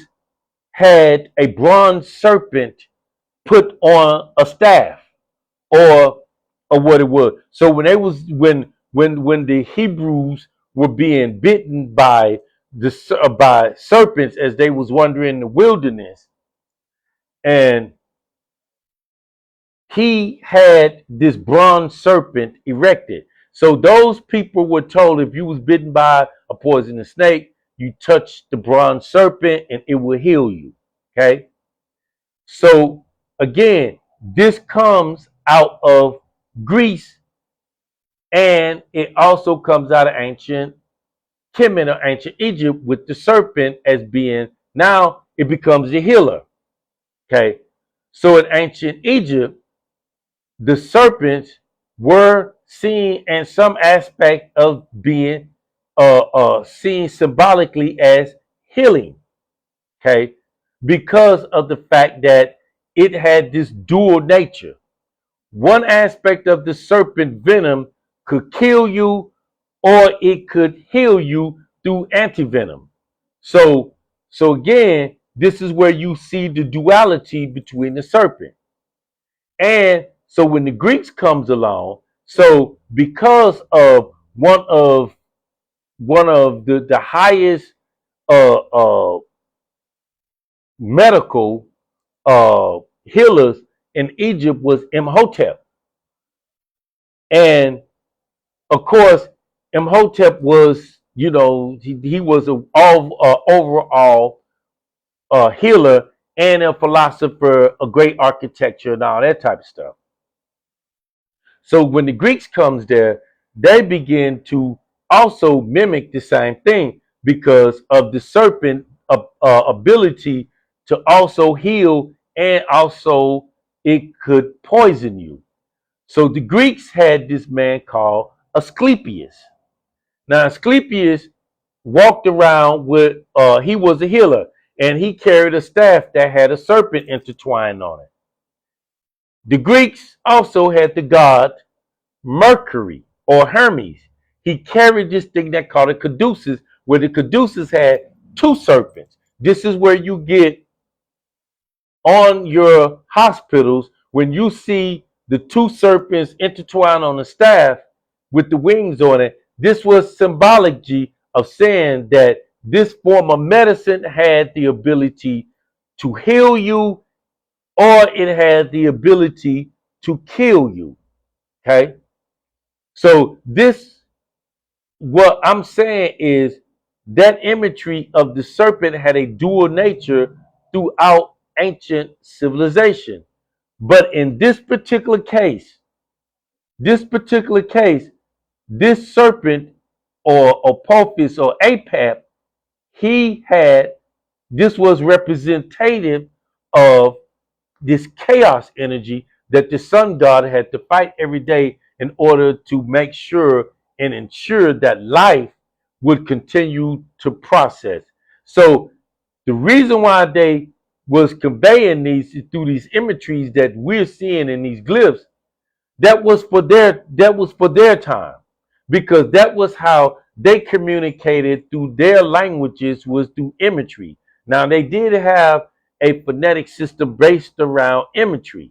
had a bronze serpent put on a staff, or what it was. So when the Hebrews were being bitten by by serpents as they was wandering in the wilderness, and he had this bronze serpent erected. So those people were told if you was bitten by a poisonous snake, you touch the bronze serpent and it will heal you. Okay. So again, this comes out of Greece, and it also comes out of ancient Kemet or ancient Egypt, with the serpent as being, now it becomes the healer. Okay. So in ancient Egypt, the serpents were seen in some aspect of being seen symbolically as healing, okay, because of the fact that it had this dual nature. One aspect of the serpent venom could kill you, or it could heal you through antivenom. So again, this is where you see the duality between the serpent. And so when the Greeks comes along, so because of one of the highest uh, uh, medical healers in Egypt was Imhotep, and of course Imhotep was, he was a overall healer and a philosopher, a great architecture and all that type of stuff. So when the Greeks comes there, they begin to also mimic the same thing because of the serpent ability to also heal, and also it could poison you. So the Greeks had this man called Asclepius. Now Asclepius walked around with, he was a healer, and he carried a staff that had a serpent intertwined on it. The Greeks also had the god Mercury or Hermes. He carried this thing that called a caduceus, where the caduceus had two serpents. This is where you get on your hospitals when you see the two serpents intertwined on the staff with the wings on it. This was symbology of saying that this form of medicine had the ability to heal you, or it had the ability to kill you. Okay. So this, what I'm saying is that imagery of the serpent had a dual nature throughout ancient civilization. But in this particular case, this serpent or Apophis or Apap, he had, this was representative of this chaos energy that the sun god had to fight every day in order to make sure and ensure that life would continue to process. So the reason why they was conveying these through these imageries that we're seeing in these glyphs, that was for their time, because that was how they communicated through their languages, was through imagery. Now they did have a phonetic system based around imagery,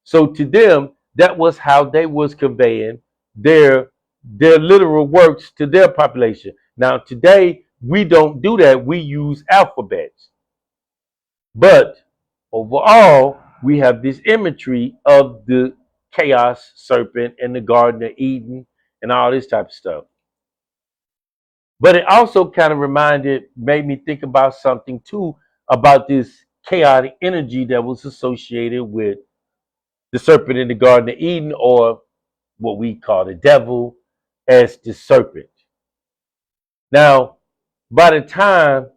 so to them that was how they was conveying their their literal works to their population. Now today we don't do that, we use alphabets, but overall we have this imagery of the chaos serpent in the Garden of Eden and all this type of stuff. But it also kind of made me think about something too, about this chaotic energy that was associated with the serpent in the Garden of Eden, or what we call the devil as the serpent. Now, by the time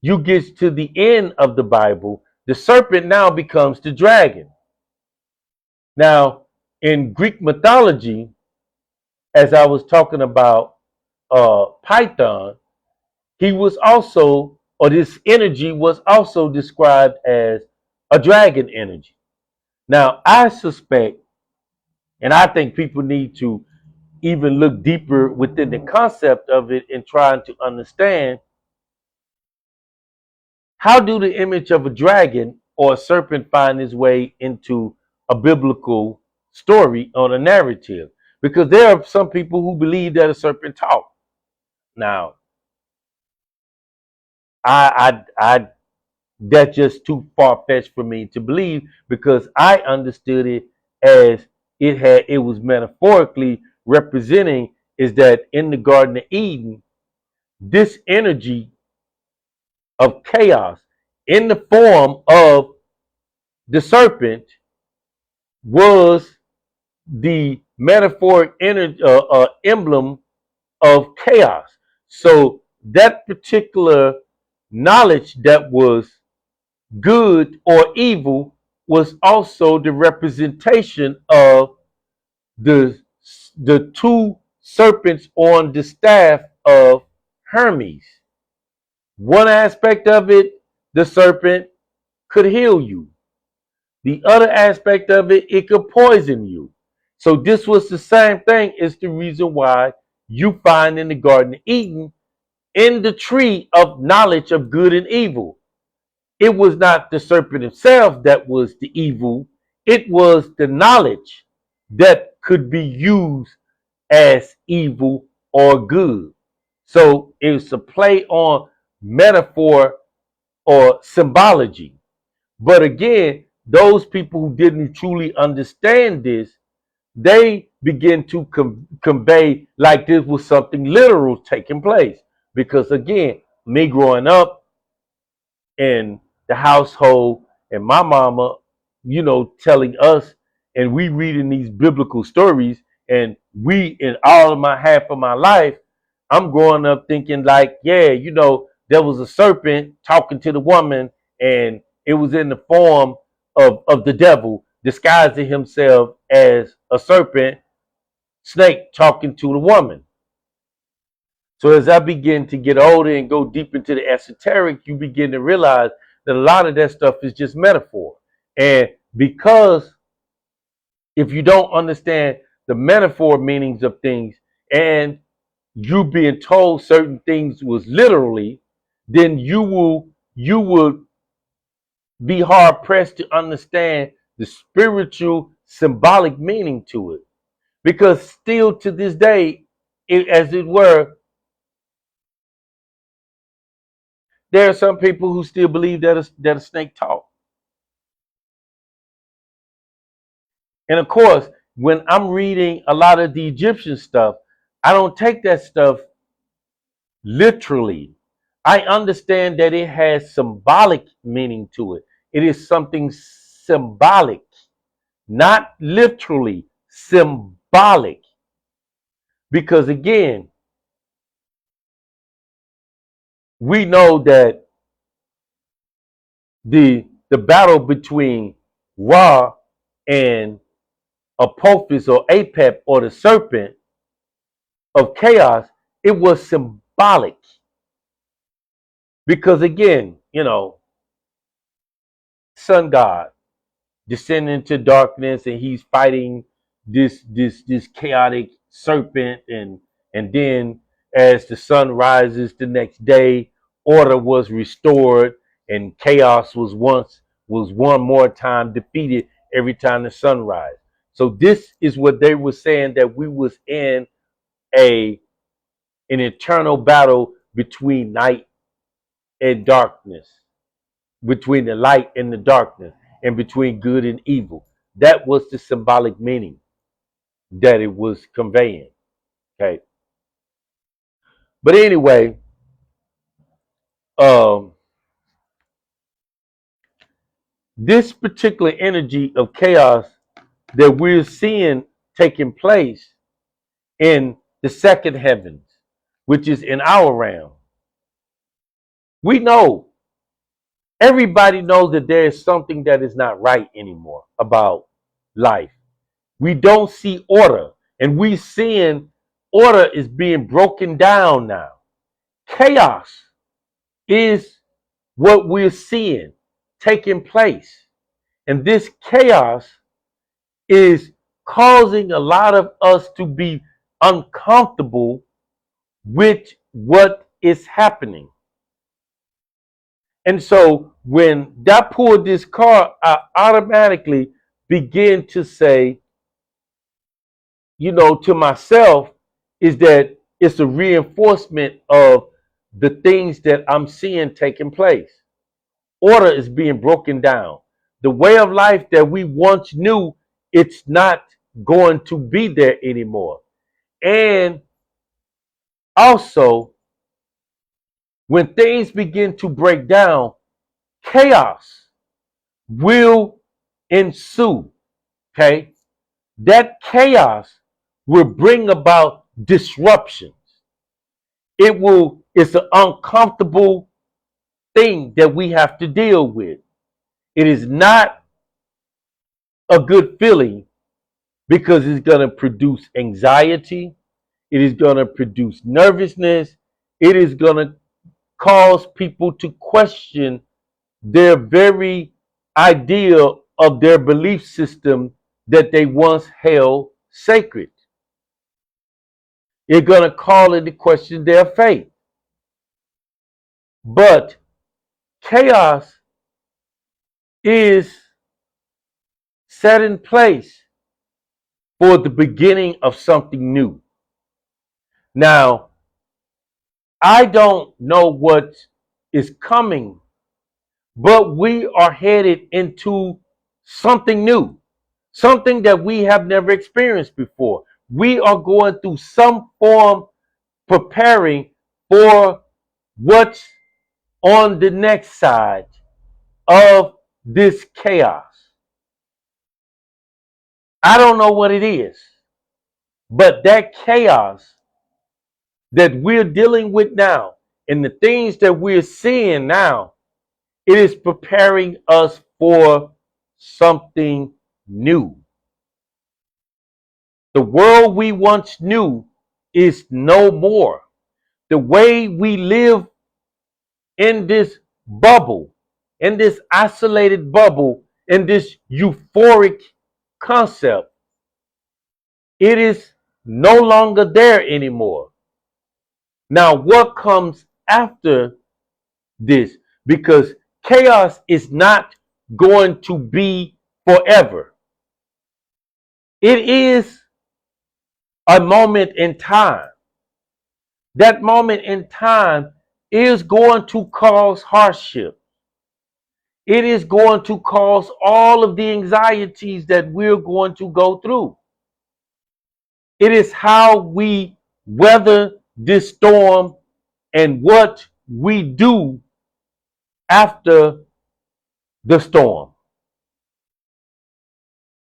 you get to the end of the Bible, the serpent now becomes the dragon. Now, in Greek mythology, as I was talking about Python, he was also, or this energy was also described as a dragon energy. Now, I suspect, and I think people need to even look deeper within the concept of it and trying to understand, how do the image of a dragon or a serpent find its way into a biblical story or a narrative? Because there are some people who believe that a serpent talked. Now, I that's just too far fetched for me to believe, because I understood it as it was metaphorically representing is that in the Garden of Eden, this energy of chaos in the form of the serpent was the metaphoric emblem of chaos. So that particular knowledge that was good or evil was also the representation of the the two serpents on the staff of Hermes. One aspect of it, the serpent could heal you. The other aspect of it, it could poison you. So this was the same thing. It's the reason why you find in the Garden of Eden, in the tree of knowledge of good and evil, it was not the serpent himself that was the evil. It was the knowledge that could be used as evil or good. So it's a play on metaphor or symbology. But again, those people who didn't truly understand this, they begin to convey like this was something literal taking place. Because again, me growing up in the household and my mama, telling us, and we reading these biblical stories, and we, in all of my half of my life, I'm growing up thinking like, yeah, there was a serpent talking to the woman, and it was in the form of the devil disguising himself as a serpent snake talking to the woman. So as I begin to get older and go deep into the esoteric, you begin to realize that a lot of that stuff is just metaphor. And because if you don't understand the metaphor meanings of things, and you being told certain things was literally, then you will you would be hard pressed to understand the spiritual symbolic meaning to it. Because still to this day, as it were, there are some people who still believe that a snake talks. And of course, when I'm reading a lot of the Egyptian stuff, I don't take that stuff literally. I understand that it has symbolic meaning to it. It is something symbolic, not literally, symbolic. Because again, we know that the battle between Ra and Apophis or Apep or the serpent of chaos, it was symbolic. Because again, sun god descending into darkness and he's fighting this chaotic serpent, and then as the sun rises the next day, order was restored and chaos was one more time defeated every time the sun rises. So this is what they were saying, that we was in a an eternal battle between night and darkness, between the light and the darkness, and between good and evil. That was the symbolic meaning that it was conveying. Okay. But anyway, um, this particular energy of chaos that we're seeing taking place in the second heavens, which is in our realm, we know, everybody knows that there is something that is not right anymore about life. We don't see order, and we seeing order is being broken down now. Chaos is what we're seeing taking place, and this chaos is causing a lot of us to be uncomfortable with what is happening. And so when I pulled this card, I automatically begin to say, to myself, is that it's a reinforcement of the things that I'm seeing taking place. Order is being broken down. The way of life that we once knew, it's not going to be there anymore. And also, when things begin to break down, chaos will ensue. Okay? That chaos will bring about disruptions. It's an uncomfortable thing that we have to deal with. It is not a good feeling because it's going to produce anxiety. It is going to produce nervousness. It is going to cause people to question their very idea of their belief system that they once held sacred. It's going to call into question their faith. But chaos is set in place for the beginning of something new. Now, I don't know what is coming, but we are headed into something new, something that we have never experienced before. We are going through some form preparing for what's on the next side of this chaos. I don't know what it is, but that chaos that we're dealing with now and the things that we're seeing now, it is preparing us for something new. The world we once knew is no more. The way we live in this bubble, in this isolated bubble, in this euphoric concept, it is no longer there anymore. Now, what comes after this? because chaos is not going to be forever. It is a moment in time. That moment in time is going to cause hardship. It is going to cause all of the anxieties that we're going to go through. It is how we weather this storm and what we do after the storm.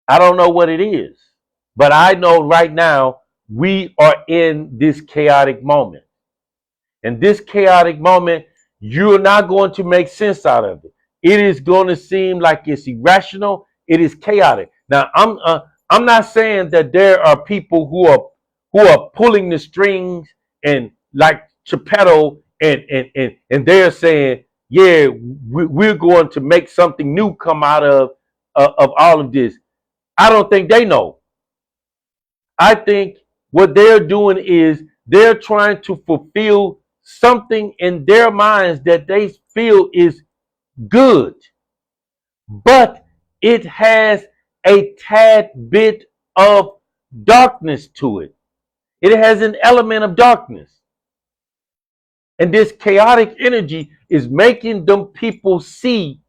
I don't know what it is, but I know right now we are in this chaotic moment. And this chaotic moment, you're not going to make sense out of it. It is going to seem like it's irrational. It is chaotic. Now, I'm not saying that there are people who are pulling the strings and like Geppetto and they're saying, yeah, we're going to make something new come out of all of this. I don't think they know. I think what they're doing is they're trying to fulfill something in their minds that they feel is good, but it has a tad bit of darkness to it. It has an element of darkness. And this chaotic energy is making them people see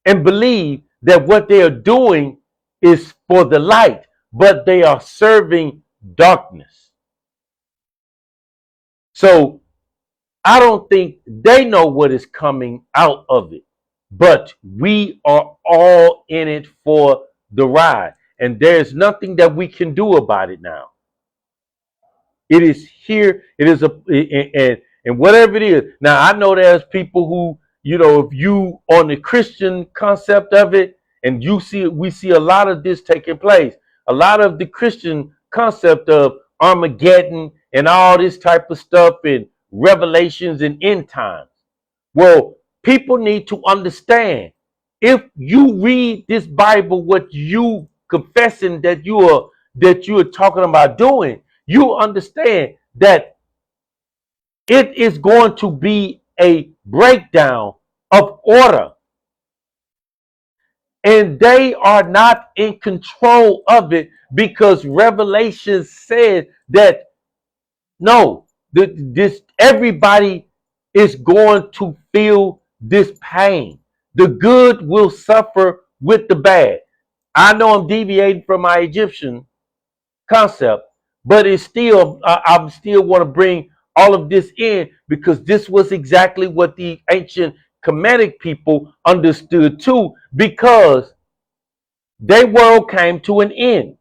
and believe that what they are doing is for the light, but they are serving darkness. So I don't think they know what is coming out of it, but we are all in it for the ride. And there's nothing that we can do about it now. It is here. It is and whatever it is. Now I know there's people who, if you on the Christian concept of it, and we see a lot of this taking place. A lot of the Christian concept of Armageddon and all this type of stuff and revelations and end times. Well, people need to understand, if you read this Bible, what you confessing that you are talking about doing, you understand that it is going to be a breakdown of order. And they are not in control of it, because Revelation said that no, this everybody is going to feel this pain. The good will suffer with the bad. I know I'm deviating from my Egyptian concept, but it's still, I still want to bring all of this in, because this was exactly what the ancient Kemetic people understood too, because their world came to an end.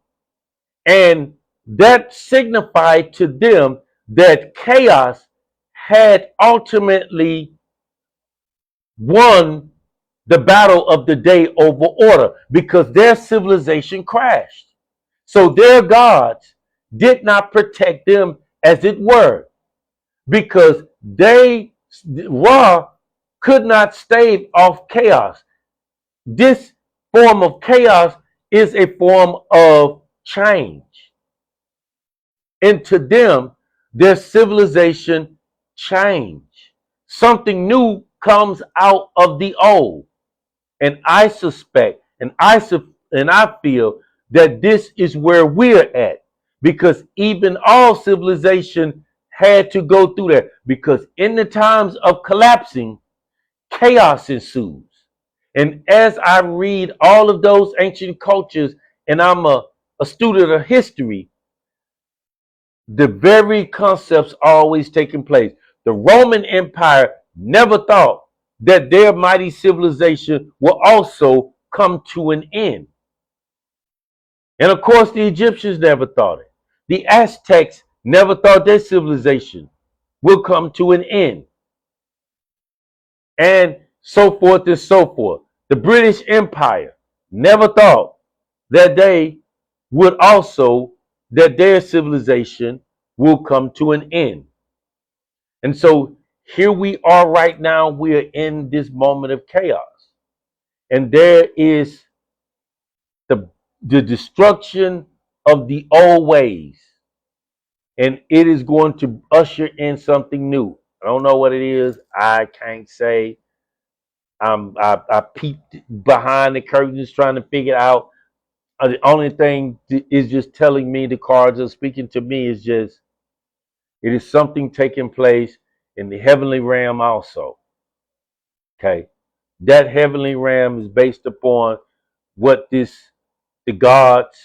And that signified to them that chaos had ultimately won the battle of the day over order, because their civilization crashed. So their gods did not protect them, as it were, because Ra could not stave off chaos. This form of chaos is a form of change. And to them, their civilization changed. Something new comes out of the old. And I suspect, and I feel that this is where we're at, because even all civilization had to go through that, because in the times of collapsing, chaos ensues. And as I read all of those ancient cultures, and I'm a student of history, the very concepts are always taking place. The Roman Empire never thought that their mighty civilization will also come to an end. And of course, the Egyptians never thought it. The Aztecs never thought their civilization will come to an end. And so forth and so forth. The British Empire never thought that that their civilization will come to an end. And so here we are right now. We are in this moment of chaos. And there is the destruction of the old ways. And it is going to usher in something new. I don't know what it is. I can't say. I peeked behind the curtains trying to figure out. The only thing is just telling me the cards are speaking to me is just it is something taking place in the heavenly realm also. Okay. That heavenly realm is based upon what the gods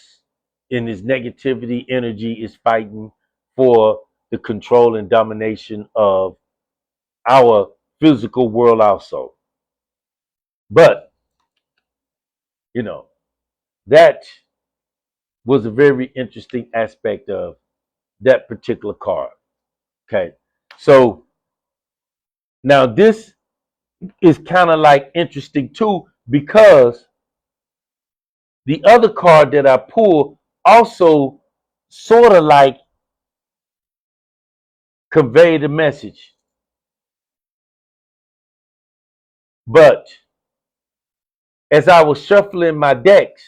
in his negativity energy is fighting for the control and domination of our physical world also. But, you know, that was a very interesting aspect of that particular card. Okay. So now this is kind of like interesting too, because the other card that I pulled also sort of like conveyed a message. But as I was shuffling my decks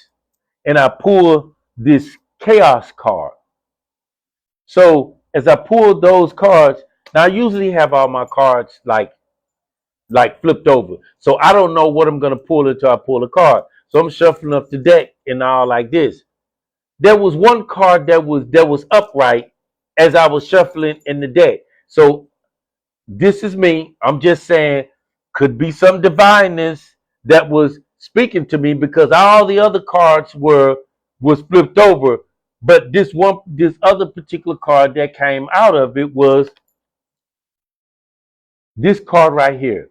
and I pulled this chaos card. So as I pulled those cards, now I usually have all my cards like flipped over. So I don't know what I'm gonna pull until I pull a card. So I'm shuffling up the deck and all like this. There was one card that was upright as I was shuffling in the deck. So this is me. I'm just saying, could be some divineness that was speaking to me because all the other cards was flipped over, but this other particular card that came out of it was this card right here.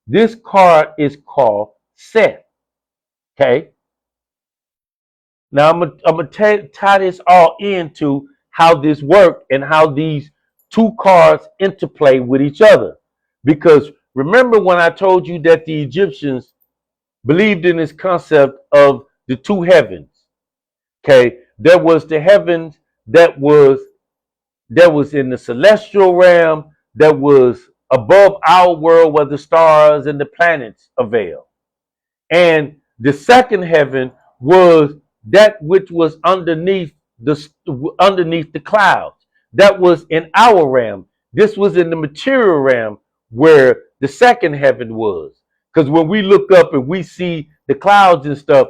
This card is called Set. Okay. Now I'm gonna tie this all into how this worked and how these two cards interplay with each other. Because remember when I told you that the Egyptians believed in this concept of the two heavens. Okay, there was the heavens that was in the celestial realm, that was above our world where the stars and the planets avail. And the second heaven was that which was underneath the clouds. That was in our realm. This was in the material realm where the second heaven was. Because when we look up and we see the clouds and stuff,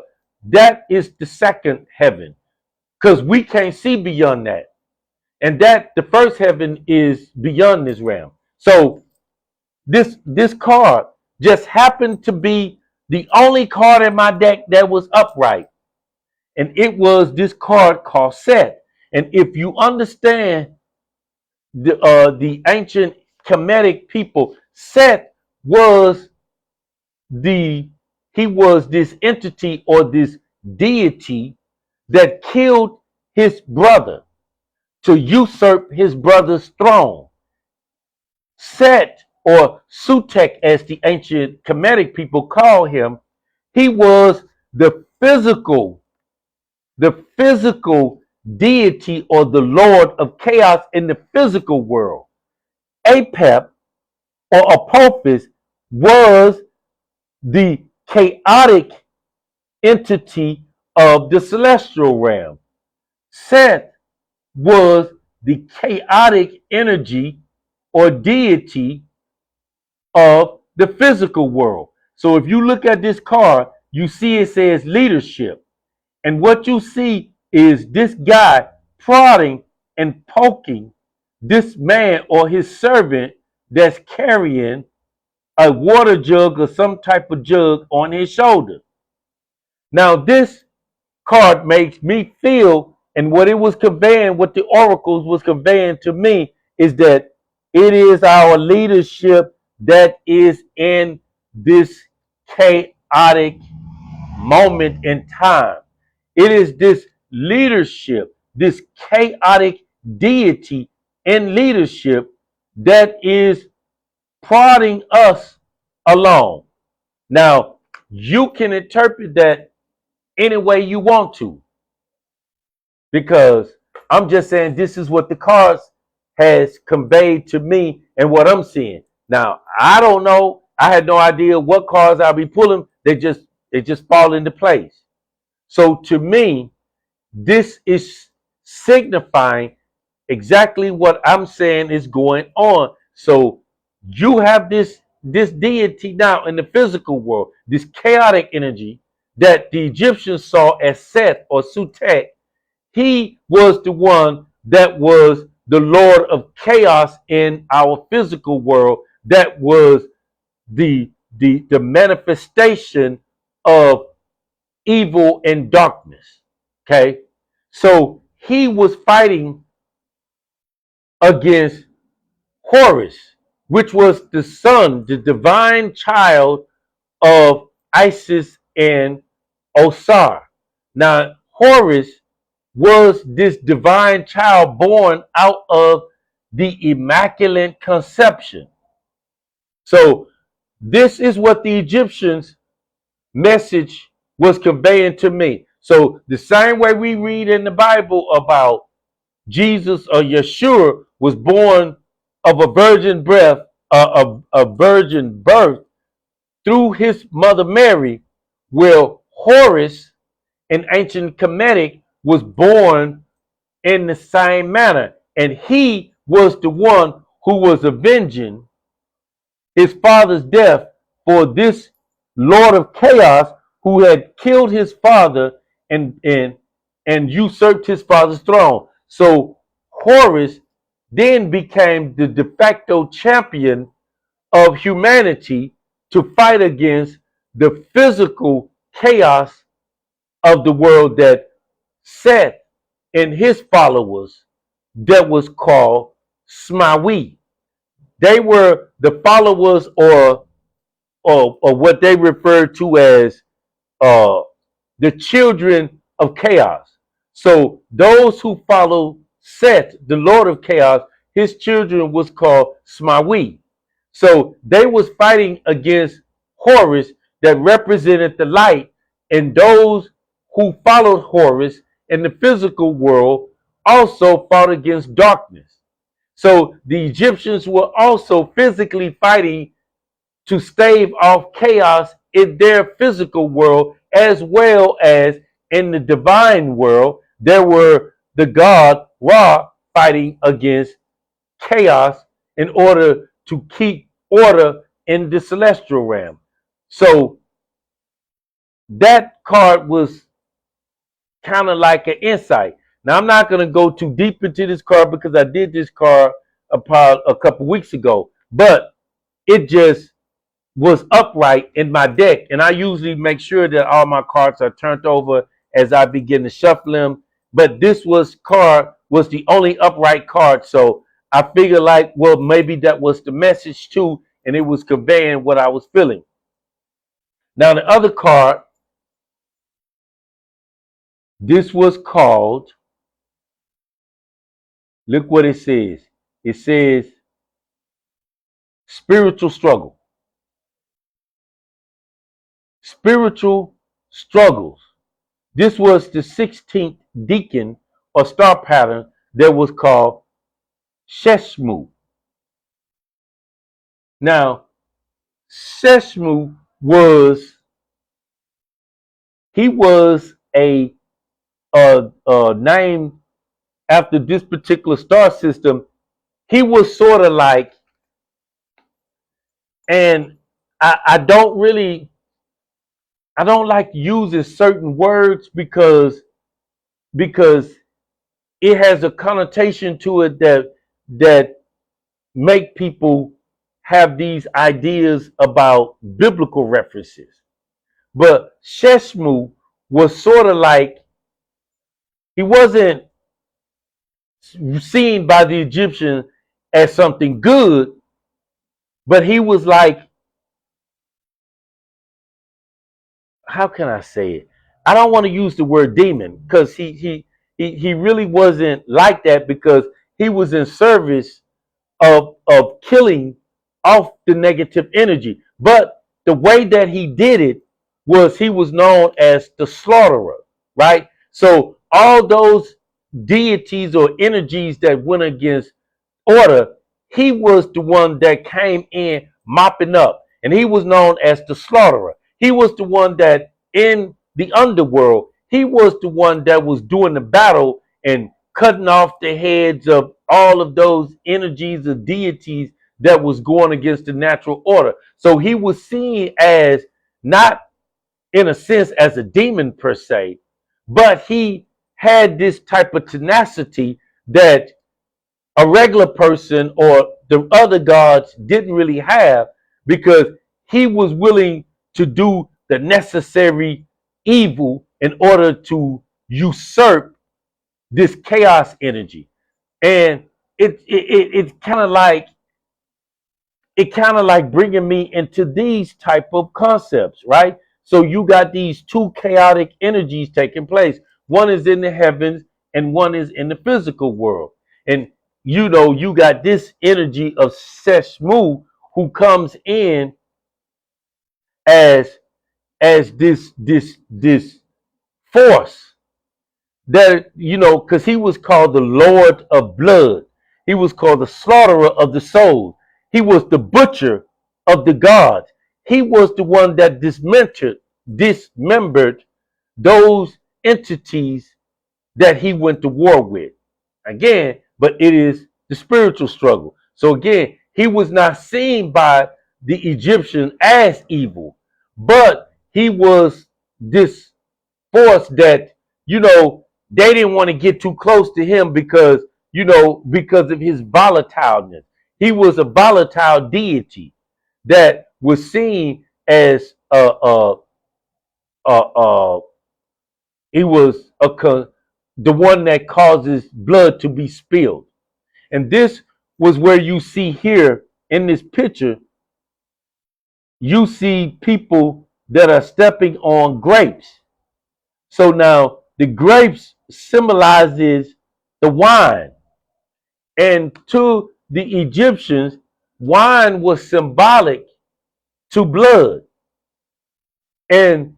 that is the second heaven. Because we can't see beyond that. And that the first heaven is beyond this realm. So this card just happened to be the only card in my deck that was upright. And it was this card called Set. And if you understand the ancient Kemetic people, Set was the he was this entity or this deity that killed his brother to usurp his brother's throne. Set, or Sutek as the ancient Kemetic people call him, he was the physical deity or the lord of chaos in the physical world. Apep or Apophis was the chaotic entity of the celestial realm. Set was the chaotic energy or deity of the physical world. So if you look at this card, you see it says leadership. And what you see is this guy prodding and poking this man or his servant that's carrying a water jug or some type of jug on his shoulder. Now, this card makes me feel, and what it was conveying, what the oracles was conveying to me, is that it is our leadership that is in this chaotic moment in time. It is this leadership, this chaotic deity in leadership that is prodding us along. Now, you can interpret that any way you want to, because I'm just saying this is what the cards has conveyed to me and what I'm seeing. Now, I don't know. I had no idea what cards I'll be pulling. They just fall into place. So to me, this is signifying exactly what I'm saying is going on. So you have this this deity now in the physical world, this chaotic energy that the Egyptians saw as Set or Sutet, he was the one that was the Lord of chaos in our physical world. That was the manifestation of evil and darkness. Okay, so he was fighting against Horus, which was the son, the divine child of Isis and Osar. Now, Horus was this divine child born out of the Immaculate Conception. So, this is what the Egyptians' message was conveying to me. So, the same way we read in the Bible about Jesus or Yeshua was born of a virgin breath, a virgin birth through his mother Mary, where Horus in ancient Kemetic was born in the same manner. And he was the one who was avenging his father's death for this Lord of Chaos who had killed his father and usurped his father's throne. So Horus then became the de facto champion of humanity to fight against the physical chaos of the world that Seth and his followers that was called Smawi. They were the followers or what they referred to as uh, the children of chaos. So those who follow Seth, the Lord of Chaos, his children was called Smawi. So they was fighting against Horus that represented the light, and those who followed Horus in the physical world also fought against darkness. So the Egyptians were also physically fighting to stave off chaos in their physical world, as well as in the divine world. There were the god Ra fighting against chaos in order to keep order in the celestial realm. So that card was kind of like an insight. Now I'm not going to go too deep into this card because I did this card about a couple weeks ago, but it just was upright in my deck, and I usually make sure that all my cards are turned over as I begin to shuffle them. But this card was the only upright card, so I figured like, well, maybe that was the message too, and it was conveying what I was feeling. Now the other card, this was called, look what it says. It says spiritual struggle. Spiritual struggles. This was the 16th deacon or star pattern that was called Sheshmu. Now, Sheshmu was a name after this particular star system. He was sort of like, and I don't like using certain words because it has a connotation to it that make people have these ideas about biblical references. But Sheshmu was sort of like, he wasn't seen by the Egyptians as something good, but he was like, how can I say it? I don't want to use the word demon because he really wasn't like that, because he was in service of killing off the negative energy. But the way that he did it was he was known as the slaughterer, right? So all those deities or energies that went against order, he was the one that came in mopping up, and he was known as the slaughterer. He was the one that in the underworld, he was the one that was doing the battle and cutting off the heads of all of those energies of deities that was going against the natural order. So he was seen as not in a sense as a demon per se, but he had this type of tenacity that a regular person or the other gods didn't really have, because he was willing to do the necessary evil in order to usurp this chaos energy. And it's kind of like bringing me into these type of concepts, right? So you got these two chaotic energies taking place. One is in the heavens and one is in the physical world. And you got this energy of Seshmu, who comes in as this force that, because he was called the Lord of Blood. He was called the slaughterer of the souls. He was the butcher of the gods. He was the one that dismembered those entities that he went to war with. Again, but it is the spiritual struggle. So again, he was not seen by the Egyptians as evil, but he was this force that, they didn't want to get too close to him because of his volatileness. He was a volatile deity that was seen as he was the one that causes blood to be spilled. And this was where you see here in this picture, you see people that are stepping on grapes. So now the grapes symbolizes the wine. And to the Egyptians, wine was symbolic to blood. And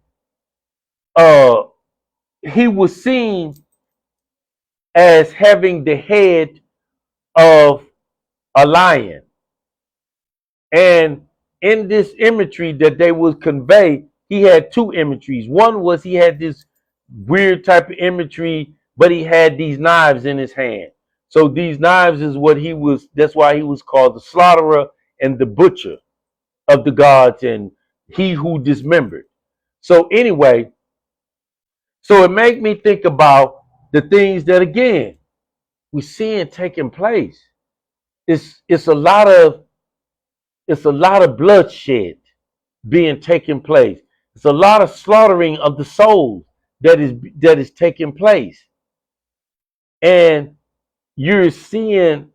he was seen as having the head of a lion. And in this imagery that they would convey, he had two imageries. One was he had this weird type of imagery, but he had these knives in his hand. So these knives is that's why he was called the slaughterer and the butcher of the gods and he who dismembered. So anyway, so it made me think about the things that, again, we're seeing taking place. It's a lot of bloodshed being taking place. It's a lot of slaughtering of the souls that is taking place. And you're seeing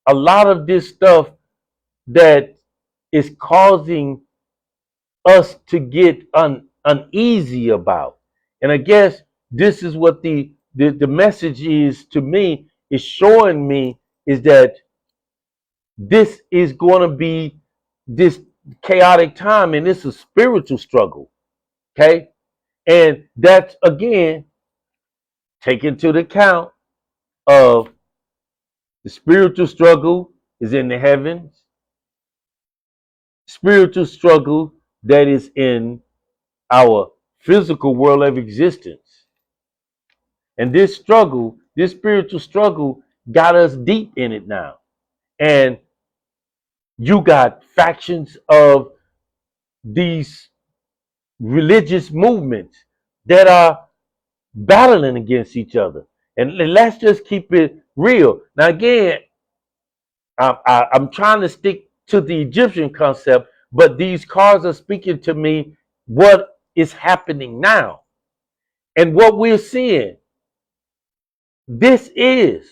a lot of this stuff that is causing us to get uneasy about. And I guess this is what the message is to me, is showing me, is that this is going to be this chaotic time, and it's a spiritual struggle. Okay. And that's, again, taken to the account of the spiritual struggle is in the heavens, spiritual struggle that is in our physical world of existence. And this struggle, this spiritual struggle, got us deep in it now. And you got factions of these religious movements that are battling against each other. And let's just keep it real. Now, again, I'm trying to stick to the Egyptian concept, but these cards are speaking to me what is happening now. And what we're seeing, this is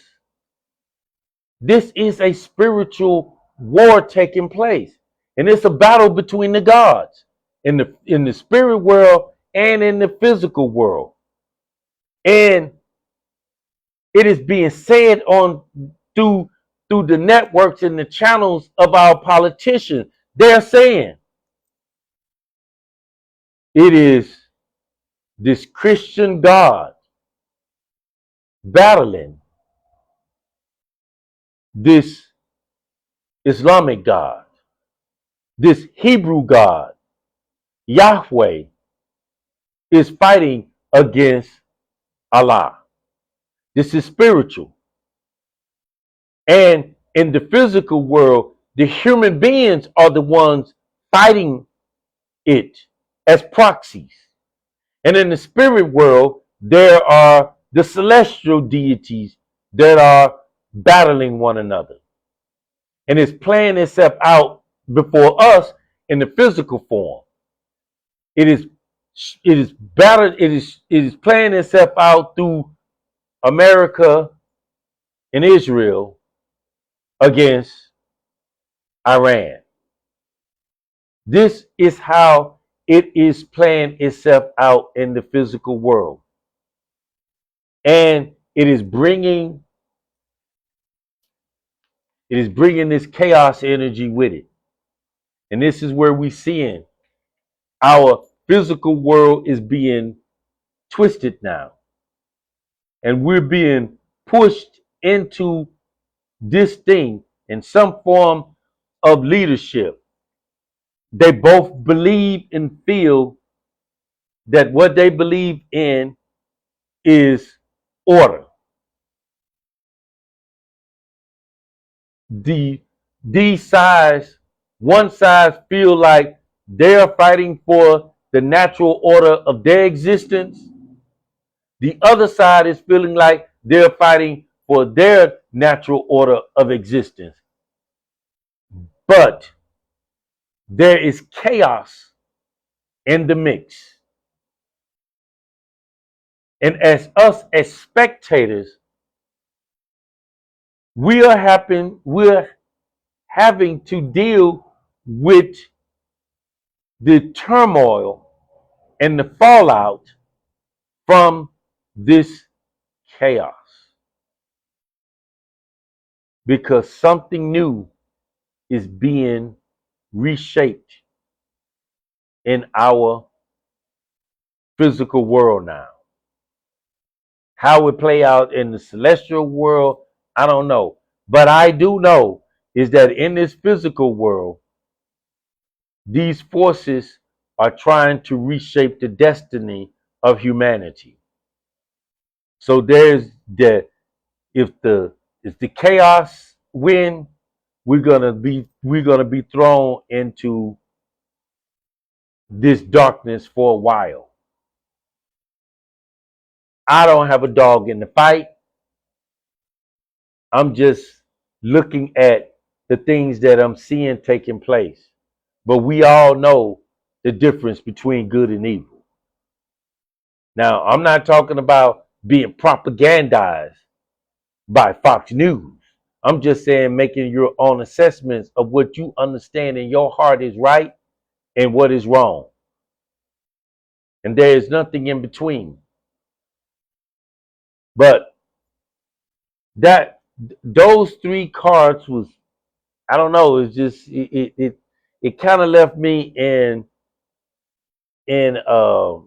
a spiritual war taking place. And it's a battle between the gods in the spirit world and in the physical world. And it is being said on through the networks and the channels of our politicians. They're saying it is this Christian God battling this Islamic God, this Hebrew God, Yahweh, is fighting against Allah. This is spiritual. And in the physical world, the human beings are the ones fighting it as proxies. And in the spirit world, there are the celestial deities that are battling one another. And it's playing itself out before us in the physical form. It is playing itself out through America and Israel against Iran. This is how it is playing itself out in the physical world. And it is bringing this chaos energy with it. And this is where we seeing our physical world is being twisted now. And we're being pushed into this thing in some form of leadership. They both believe and feel that what they believe in is order. These sides, one side feel like they're fighting for the natural order of their existence. The other side is feeling like they're fighting for their natural order of existence. But there is chaos in the mix. And as us as spectators, we're having to deal with the turmoil and the fallout from this chaos. Because something new is being reshaped in our physical world now. How it play out in the celestial world, I don't know. But I do know is that in this physical world, these forces are trying to reshape the destiny of humanity. So there's if the chaos win, we're gonna be thrown into this darkness for a while. I don't have a dog in the fight. I'm just looking at the things that I'm seeing taking place. But we all know the difference between good and evil. Now, I'm not talking about being propagandized by Fox News. I'm just saying making your own assessments of what you understand in your heart is right and what is wrong. And there is nothing in between. But those three cards was, I don't know, it's just it kind of left me in a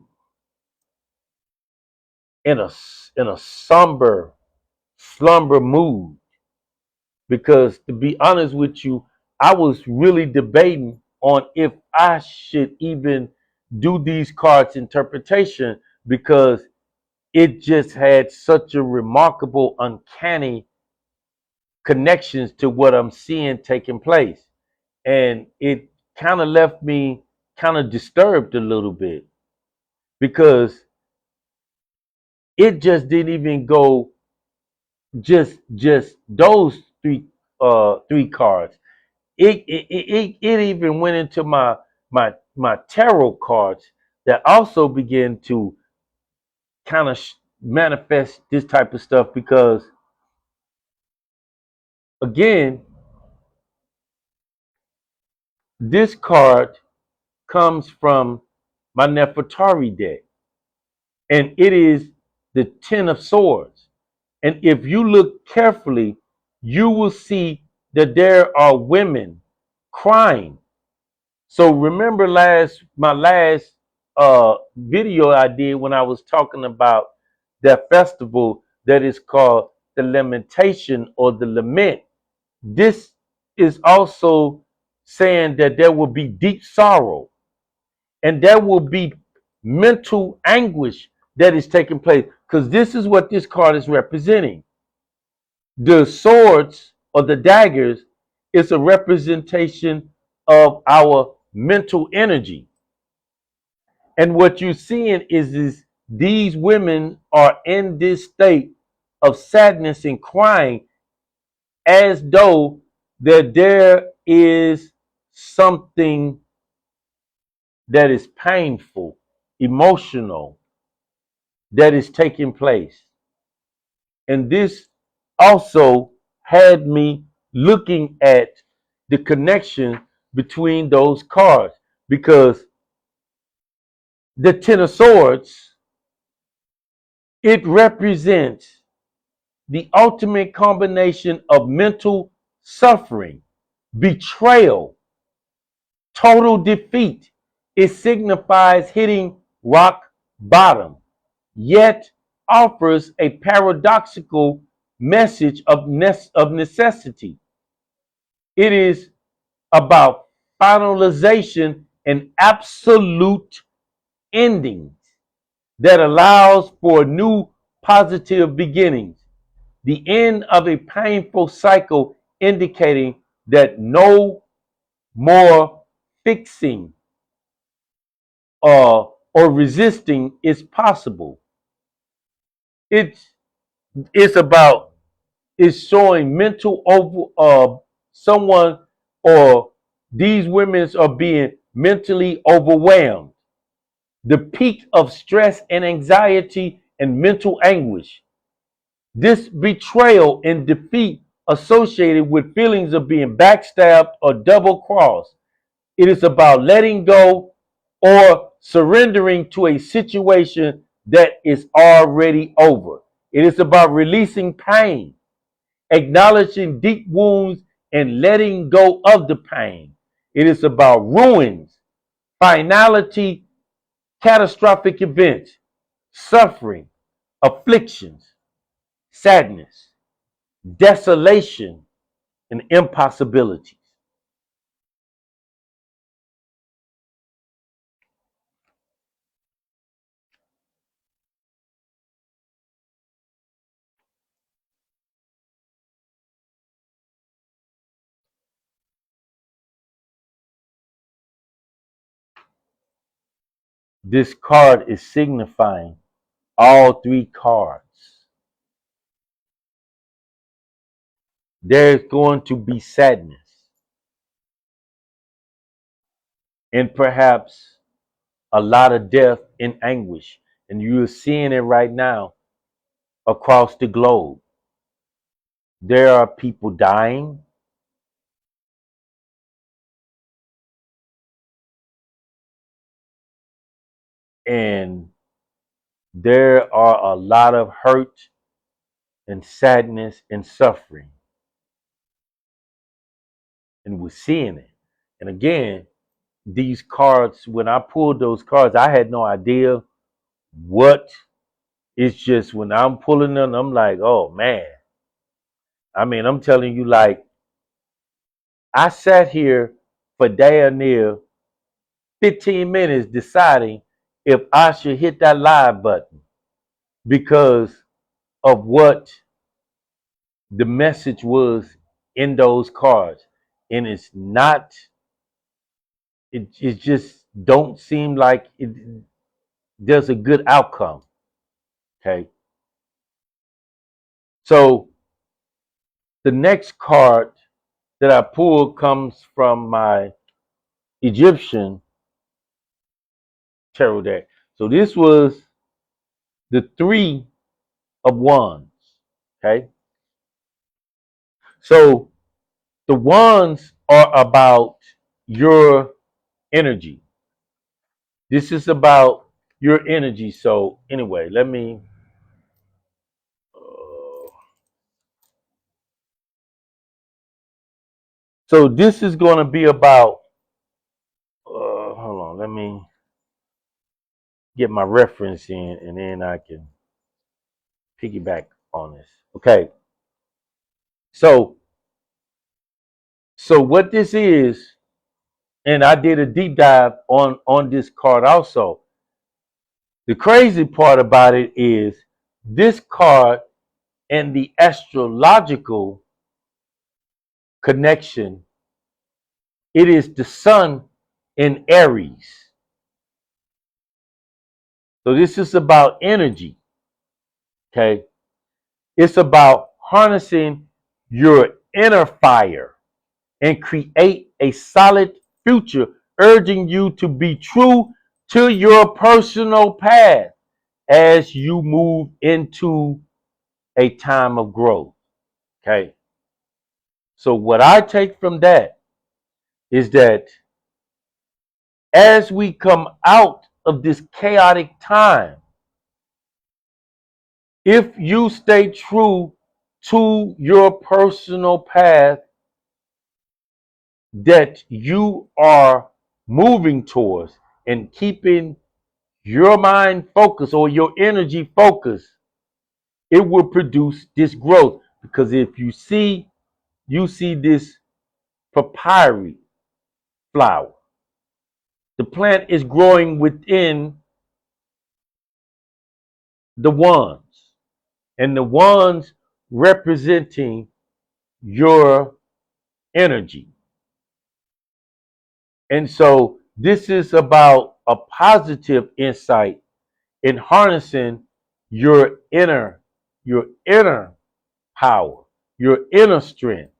somber slumber mood, because to be honest with you, I was really debating on if I should even do these cards interpretation, because it just had such a remarkable, uncanny connections to what I'm seeing taking place. And it kind of left me kind of disturbed a little bit, because it just didn't even go just those three cards. It even went into my tarot cards that also began to kind of manifest this type of stuff, because again, this card comes from my Nefertari deck, and it is the Ten of Swords. And if you look carefully, you will see that there are women crying. So remember my last video I did when I was talking about that festival that is called the Lamentation or the Lament. This is also saying that there will be deep sorrow and there will be mental anguish that is taking place, because this is what this card is representing. The swords or the daggers it's a representation of our mental energy. And what you're seeing is these women are in this state of sadness and crying as though that there is something that is painful, emotional, that is taking place. And this also had me looking at the connection between those cards because the Ten of Swords, it represents the ultimate combination of mental suffering, betrayal, total defeat. It signifies hitting rock bottom, yet offers a paradoxical message of necessity. It is about finalization and absolute endings that allows for new positive beginnings. The end of a painful cycle indicating that no more fixing or resisting is possible. It's it's about it's showing mental over someone or these women are being mentally overwhelmed. The peak of stress and anxiety and mental anguish. This betrayal and defeat associated with feelings of being backstabbed or double crossed. It is about letting go or surrendering to a situation that is already over. It is about releasing pain, acknowledging deep wounds, and letting go of the pain. It is about ruins, finality, catastrophic events, suffering, afflictions, sadness, desolation, and impossibilities. This card is signifying all three cards. There's going to be sadness and perhaps a lot of death and anguish. And you're seeing it right now across the globe. There are people dying, and there are a lot of hurt and sadness and suffering. And we're seeing it. And again, these cards, when I pulled those cards, I had no idea what. It's just when I'm pulling them, I'm like, oh man. I mean, I'm telling you, like, I sat here for damn near 15 minutes deciding if I should hit that live button because of what the message was in those cards. And it's not, it just don't seem like there's a good outcome. Okay. So the next card that I pulled comes from my Egyptian tarot deck. So this was the Three of Wands. Okay. So the wands are about your energy. This is about your energy. So anyway, let me. Uh, so this is going to be about. Hold on. Let me get my reference in, and then I can piggyback on this. Okay. So what this is, and I did a deep dive on this card also. The crazy part about it is this card and the astrological connection. It is the sun in Aries. So this is about energy. Okay. It's about harnessing your inner fire and create a solid future, urging you to be true to your personal path as you move into a time of growth. Okay. So what I take from that is that as we come out of this chaotic time, if you stay true to your personal path that you are moving towards and keeping your mind focused or your energy focused, it will produce this growth. Because if you see this papyri flower, the plant is growing within the wands, and the wands representing your energy. And so this is about a positive insight in harnessing your inner power, your inner strength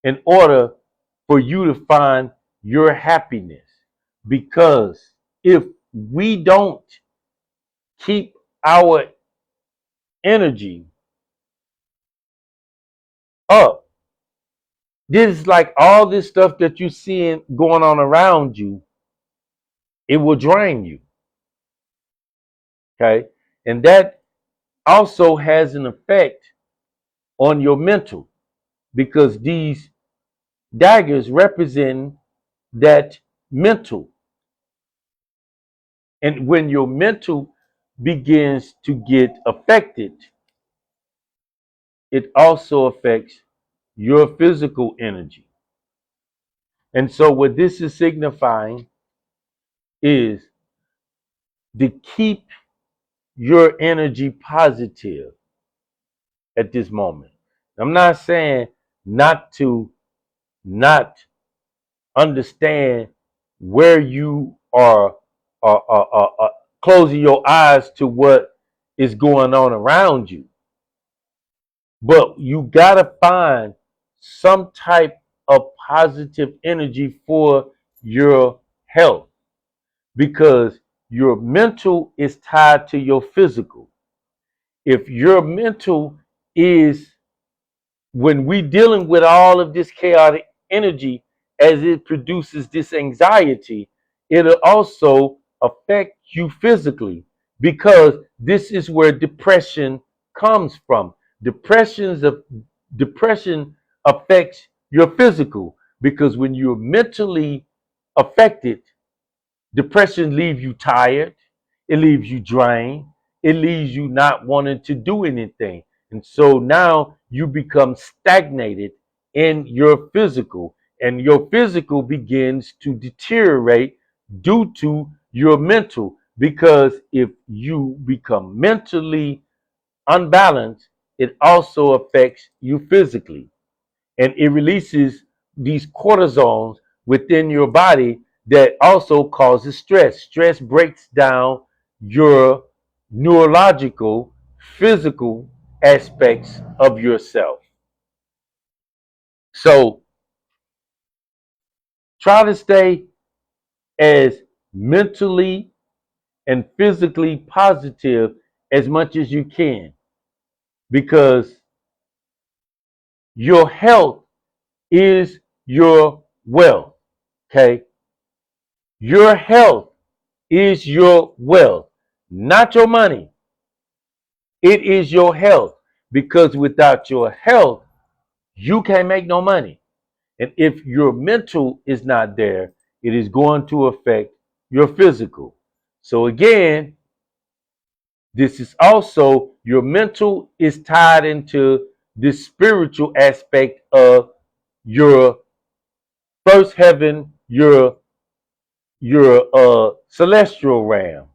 in order for you to find your happiness. Because if we don't keep our energy up, this is like all this stuff that you're seeing going on around you, it will drain you. Okay. And that also has an effect on your mental, because these daggers represent that mental. And when your mental begins to get affected, it also affects your physical energy. And so what this is signifying is to keep your energy positive at this moment. I'm not saying not to not understand where you are closing your eyes to what is going on around you. But you got to find some type of positive energy for your health, because your mental is tied to your physical. If your mental is, when we dealing with all of this chaotic energy, as it produces this anxiety, it'll also affect you physically, because this is where depression comes from. Depression affects your physical, because when you're mentally affected, depression leaves you tired, it leaves you drained, it leaves you not wanting to do anything. And so now you become stagnated in your physical, and your physical begins to deteriorate due to your mental. Because if you become mentally unbalanced, it also affects you physically, and it releases these cortisols within your body that also causes stress. Stress breaks down your neurological, physical aspects of yourself. So try to stay as mentally and physically positive as much as you can, because your health is your wealth. Okay? Your health is your wealth, not your money. It is your health, because without your health, you can't make no money. And if your mental is not there, it is going to affect your physical. So again, this is also, your mental is tied into the spiritual aspect of your first heaven, your celestial realm.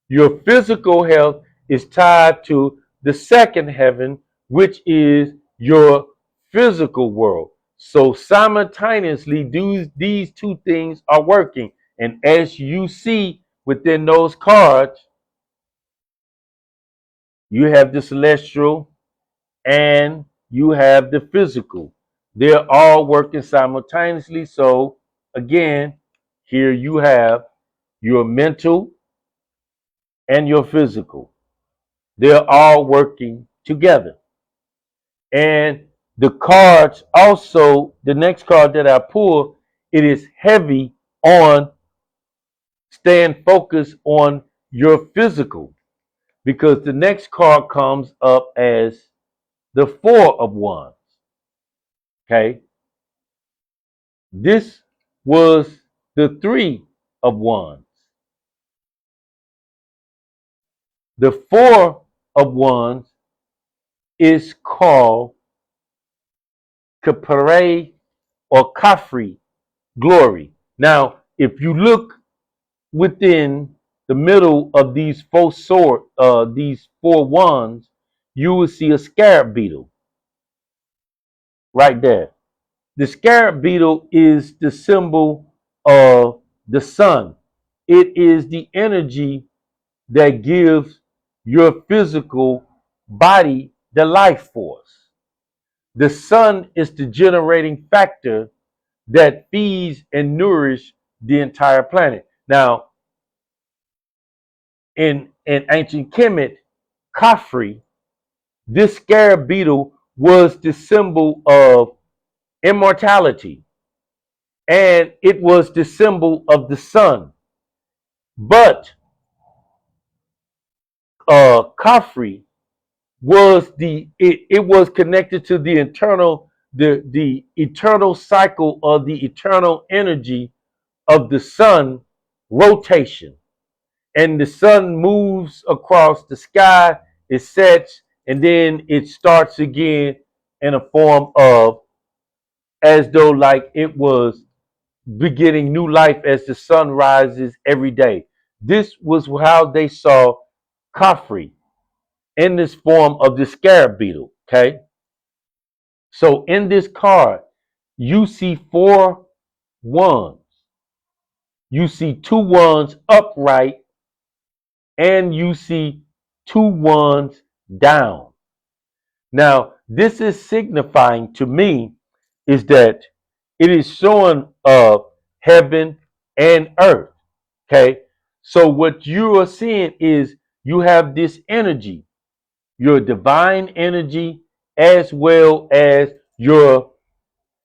Your physical health is tied to the second heaven, which is your physical world. So simultaneously, these two things are working. And as you see within those cards, you have the celestial and you have the physical. They're all working simultaneously. So again, here you have your mental and your physical. They're all working together. And the cards also, the next card that I pull, it is heavy on staying focused on your physical because the next card comes up as the Four of Wands. Okay. This was the Three of Wands. The Four of Wands is called Kapare or Kafri, glory. Now, if you look within the middle of these four wands, you will see a scarab beetle right there. The scarab beetle is the symbol of the sun. It is the energy that gives your physical body the life force. The sun is the generating factor that feeds and nourishes the entire planet. Now, in ancient Kemet, Khafre, this scarab beetle was the symbol of immortality and it was the symbol of the sun. But Khafre was it was connected to the eternal cycle of the eternal energy of the sun rotation. And the sun moves across the sky, it sets, and then it starts again in a form of as though like it was beginning new life as the sun rises every day. This was how they saw Khafre in this form of the scarab beetle. Okay. So in this card, you see four wands. You see two wands upright and you see two wands down. Now, this is signifying to me is that it is showing heaven and earth. Okay. So what you are seeing is you have this energy, your divine energy, as well as your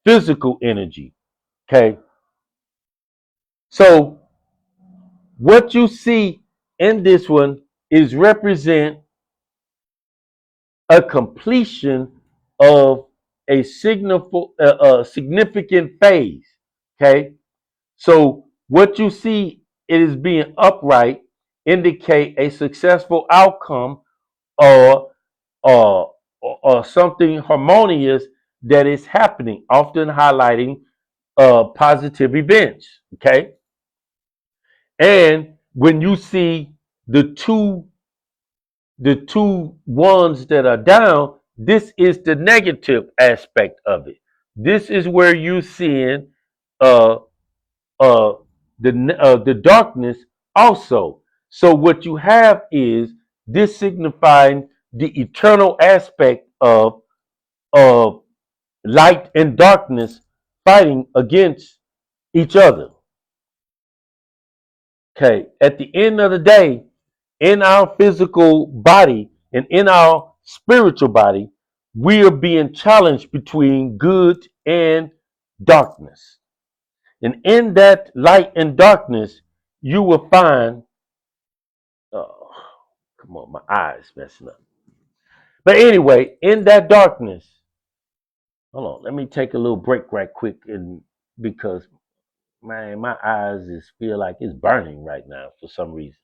physical energy. Okay. So what you see in this one is represent a completion of a significant phase. Okay. So what you see it is being upright indicate a successful outcome or or something harmonious that is happening, often highlighting positive events. Okay. And when you see the two the two ones that are down, this is the negative aspect of it. This is where you're seeing uh, uh, the darkness also. So what you have is this signifying the eternal aspect of light and darkness fighting against each other. Okay. At the end of the day, in our physical body and in our spiritual body, we are being challenged between good and darkness. And in that light and darkness, you will find, oh, come on, my eyes messing up. But anyway, in that darkness, hold on, let me take a little break right quick, and because man, my eyes just feel like it's burning right now for some reason.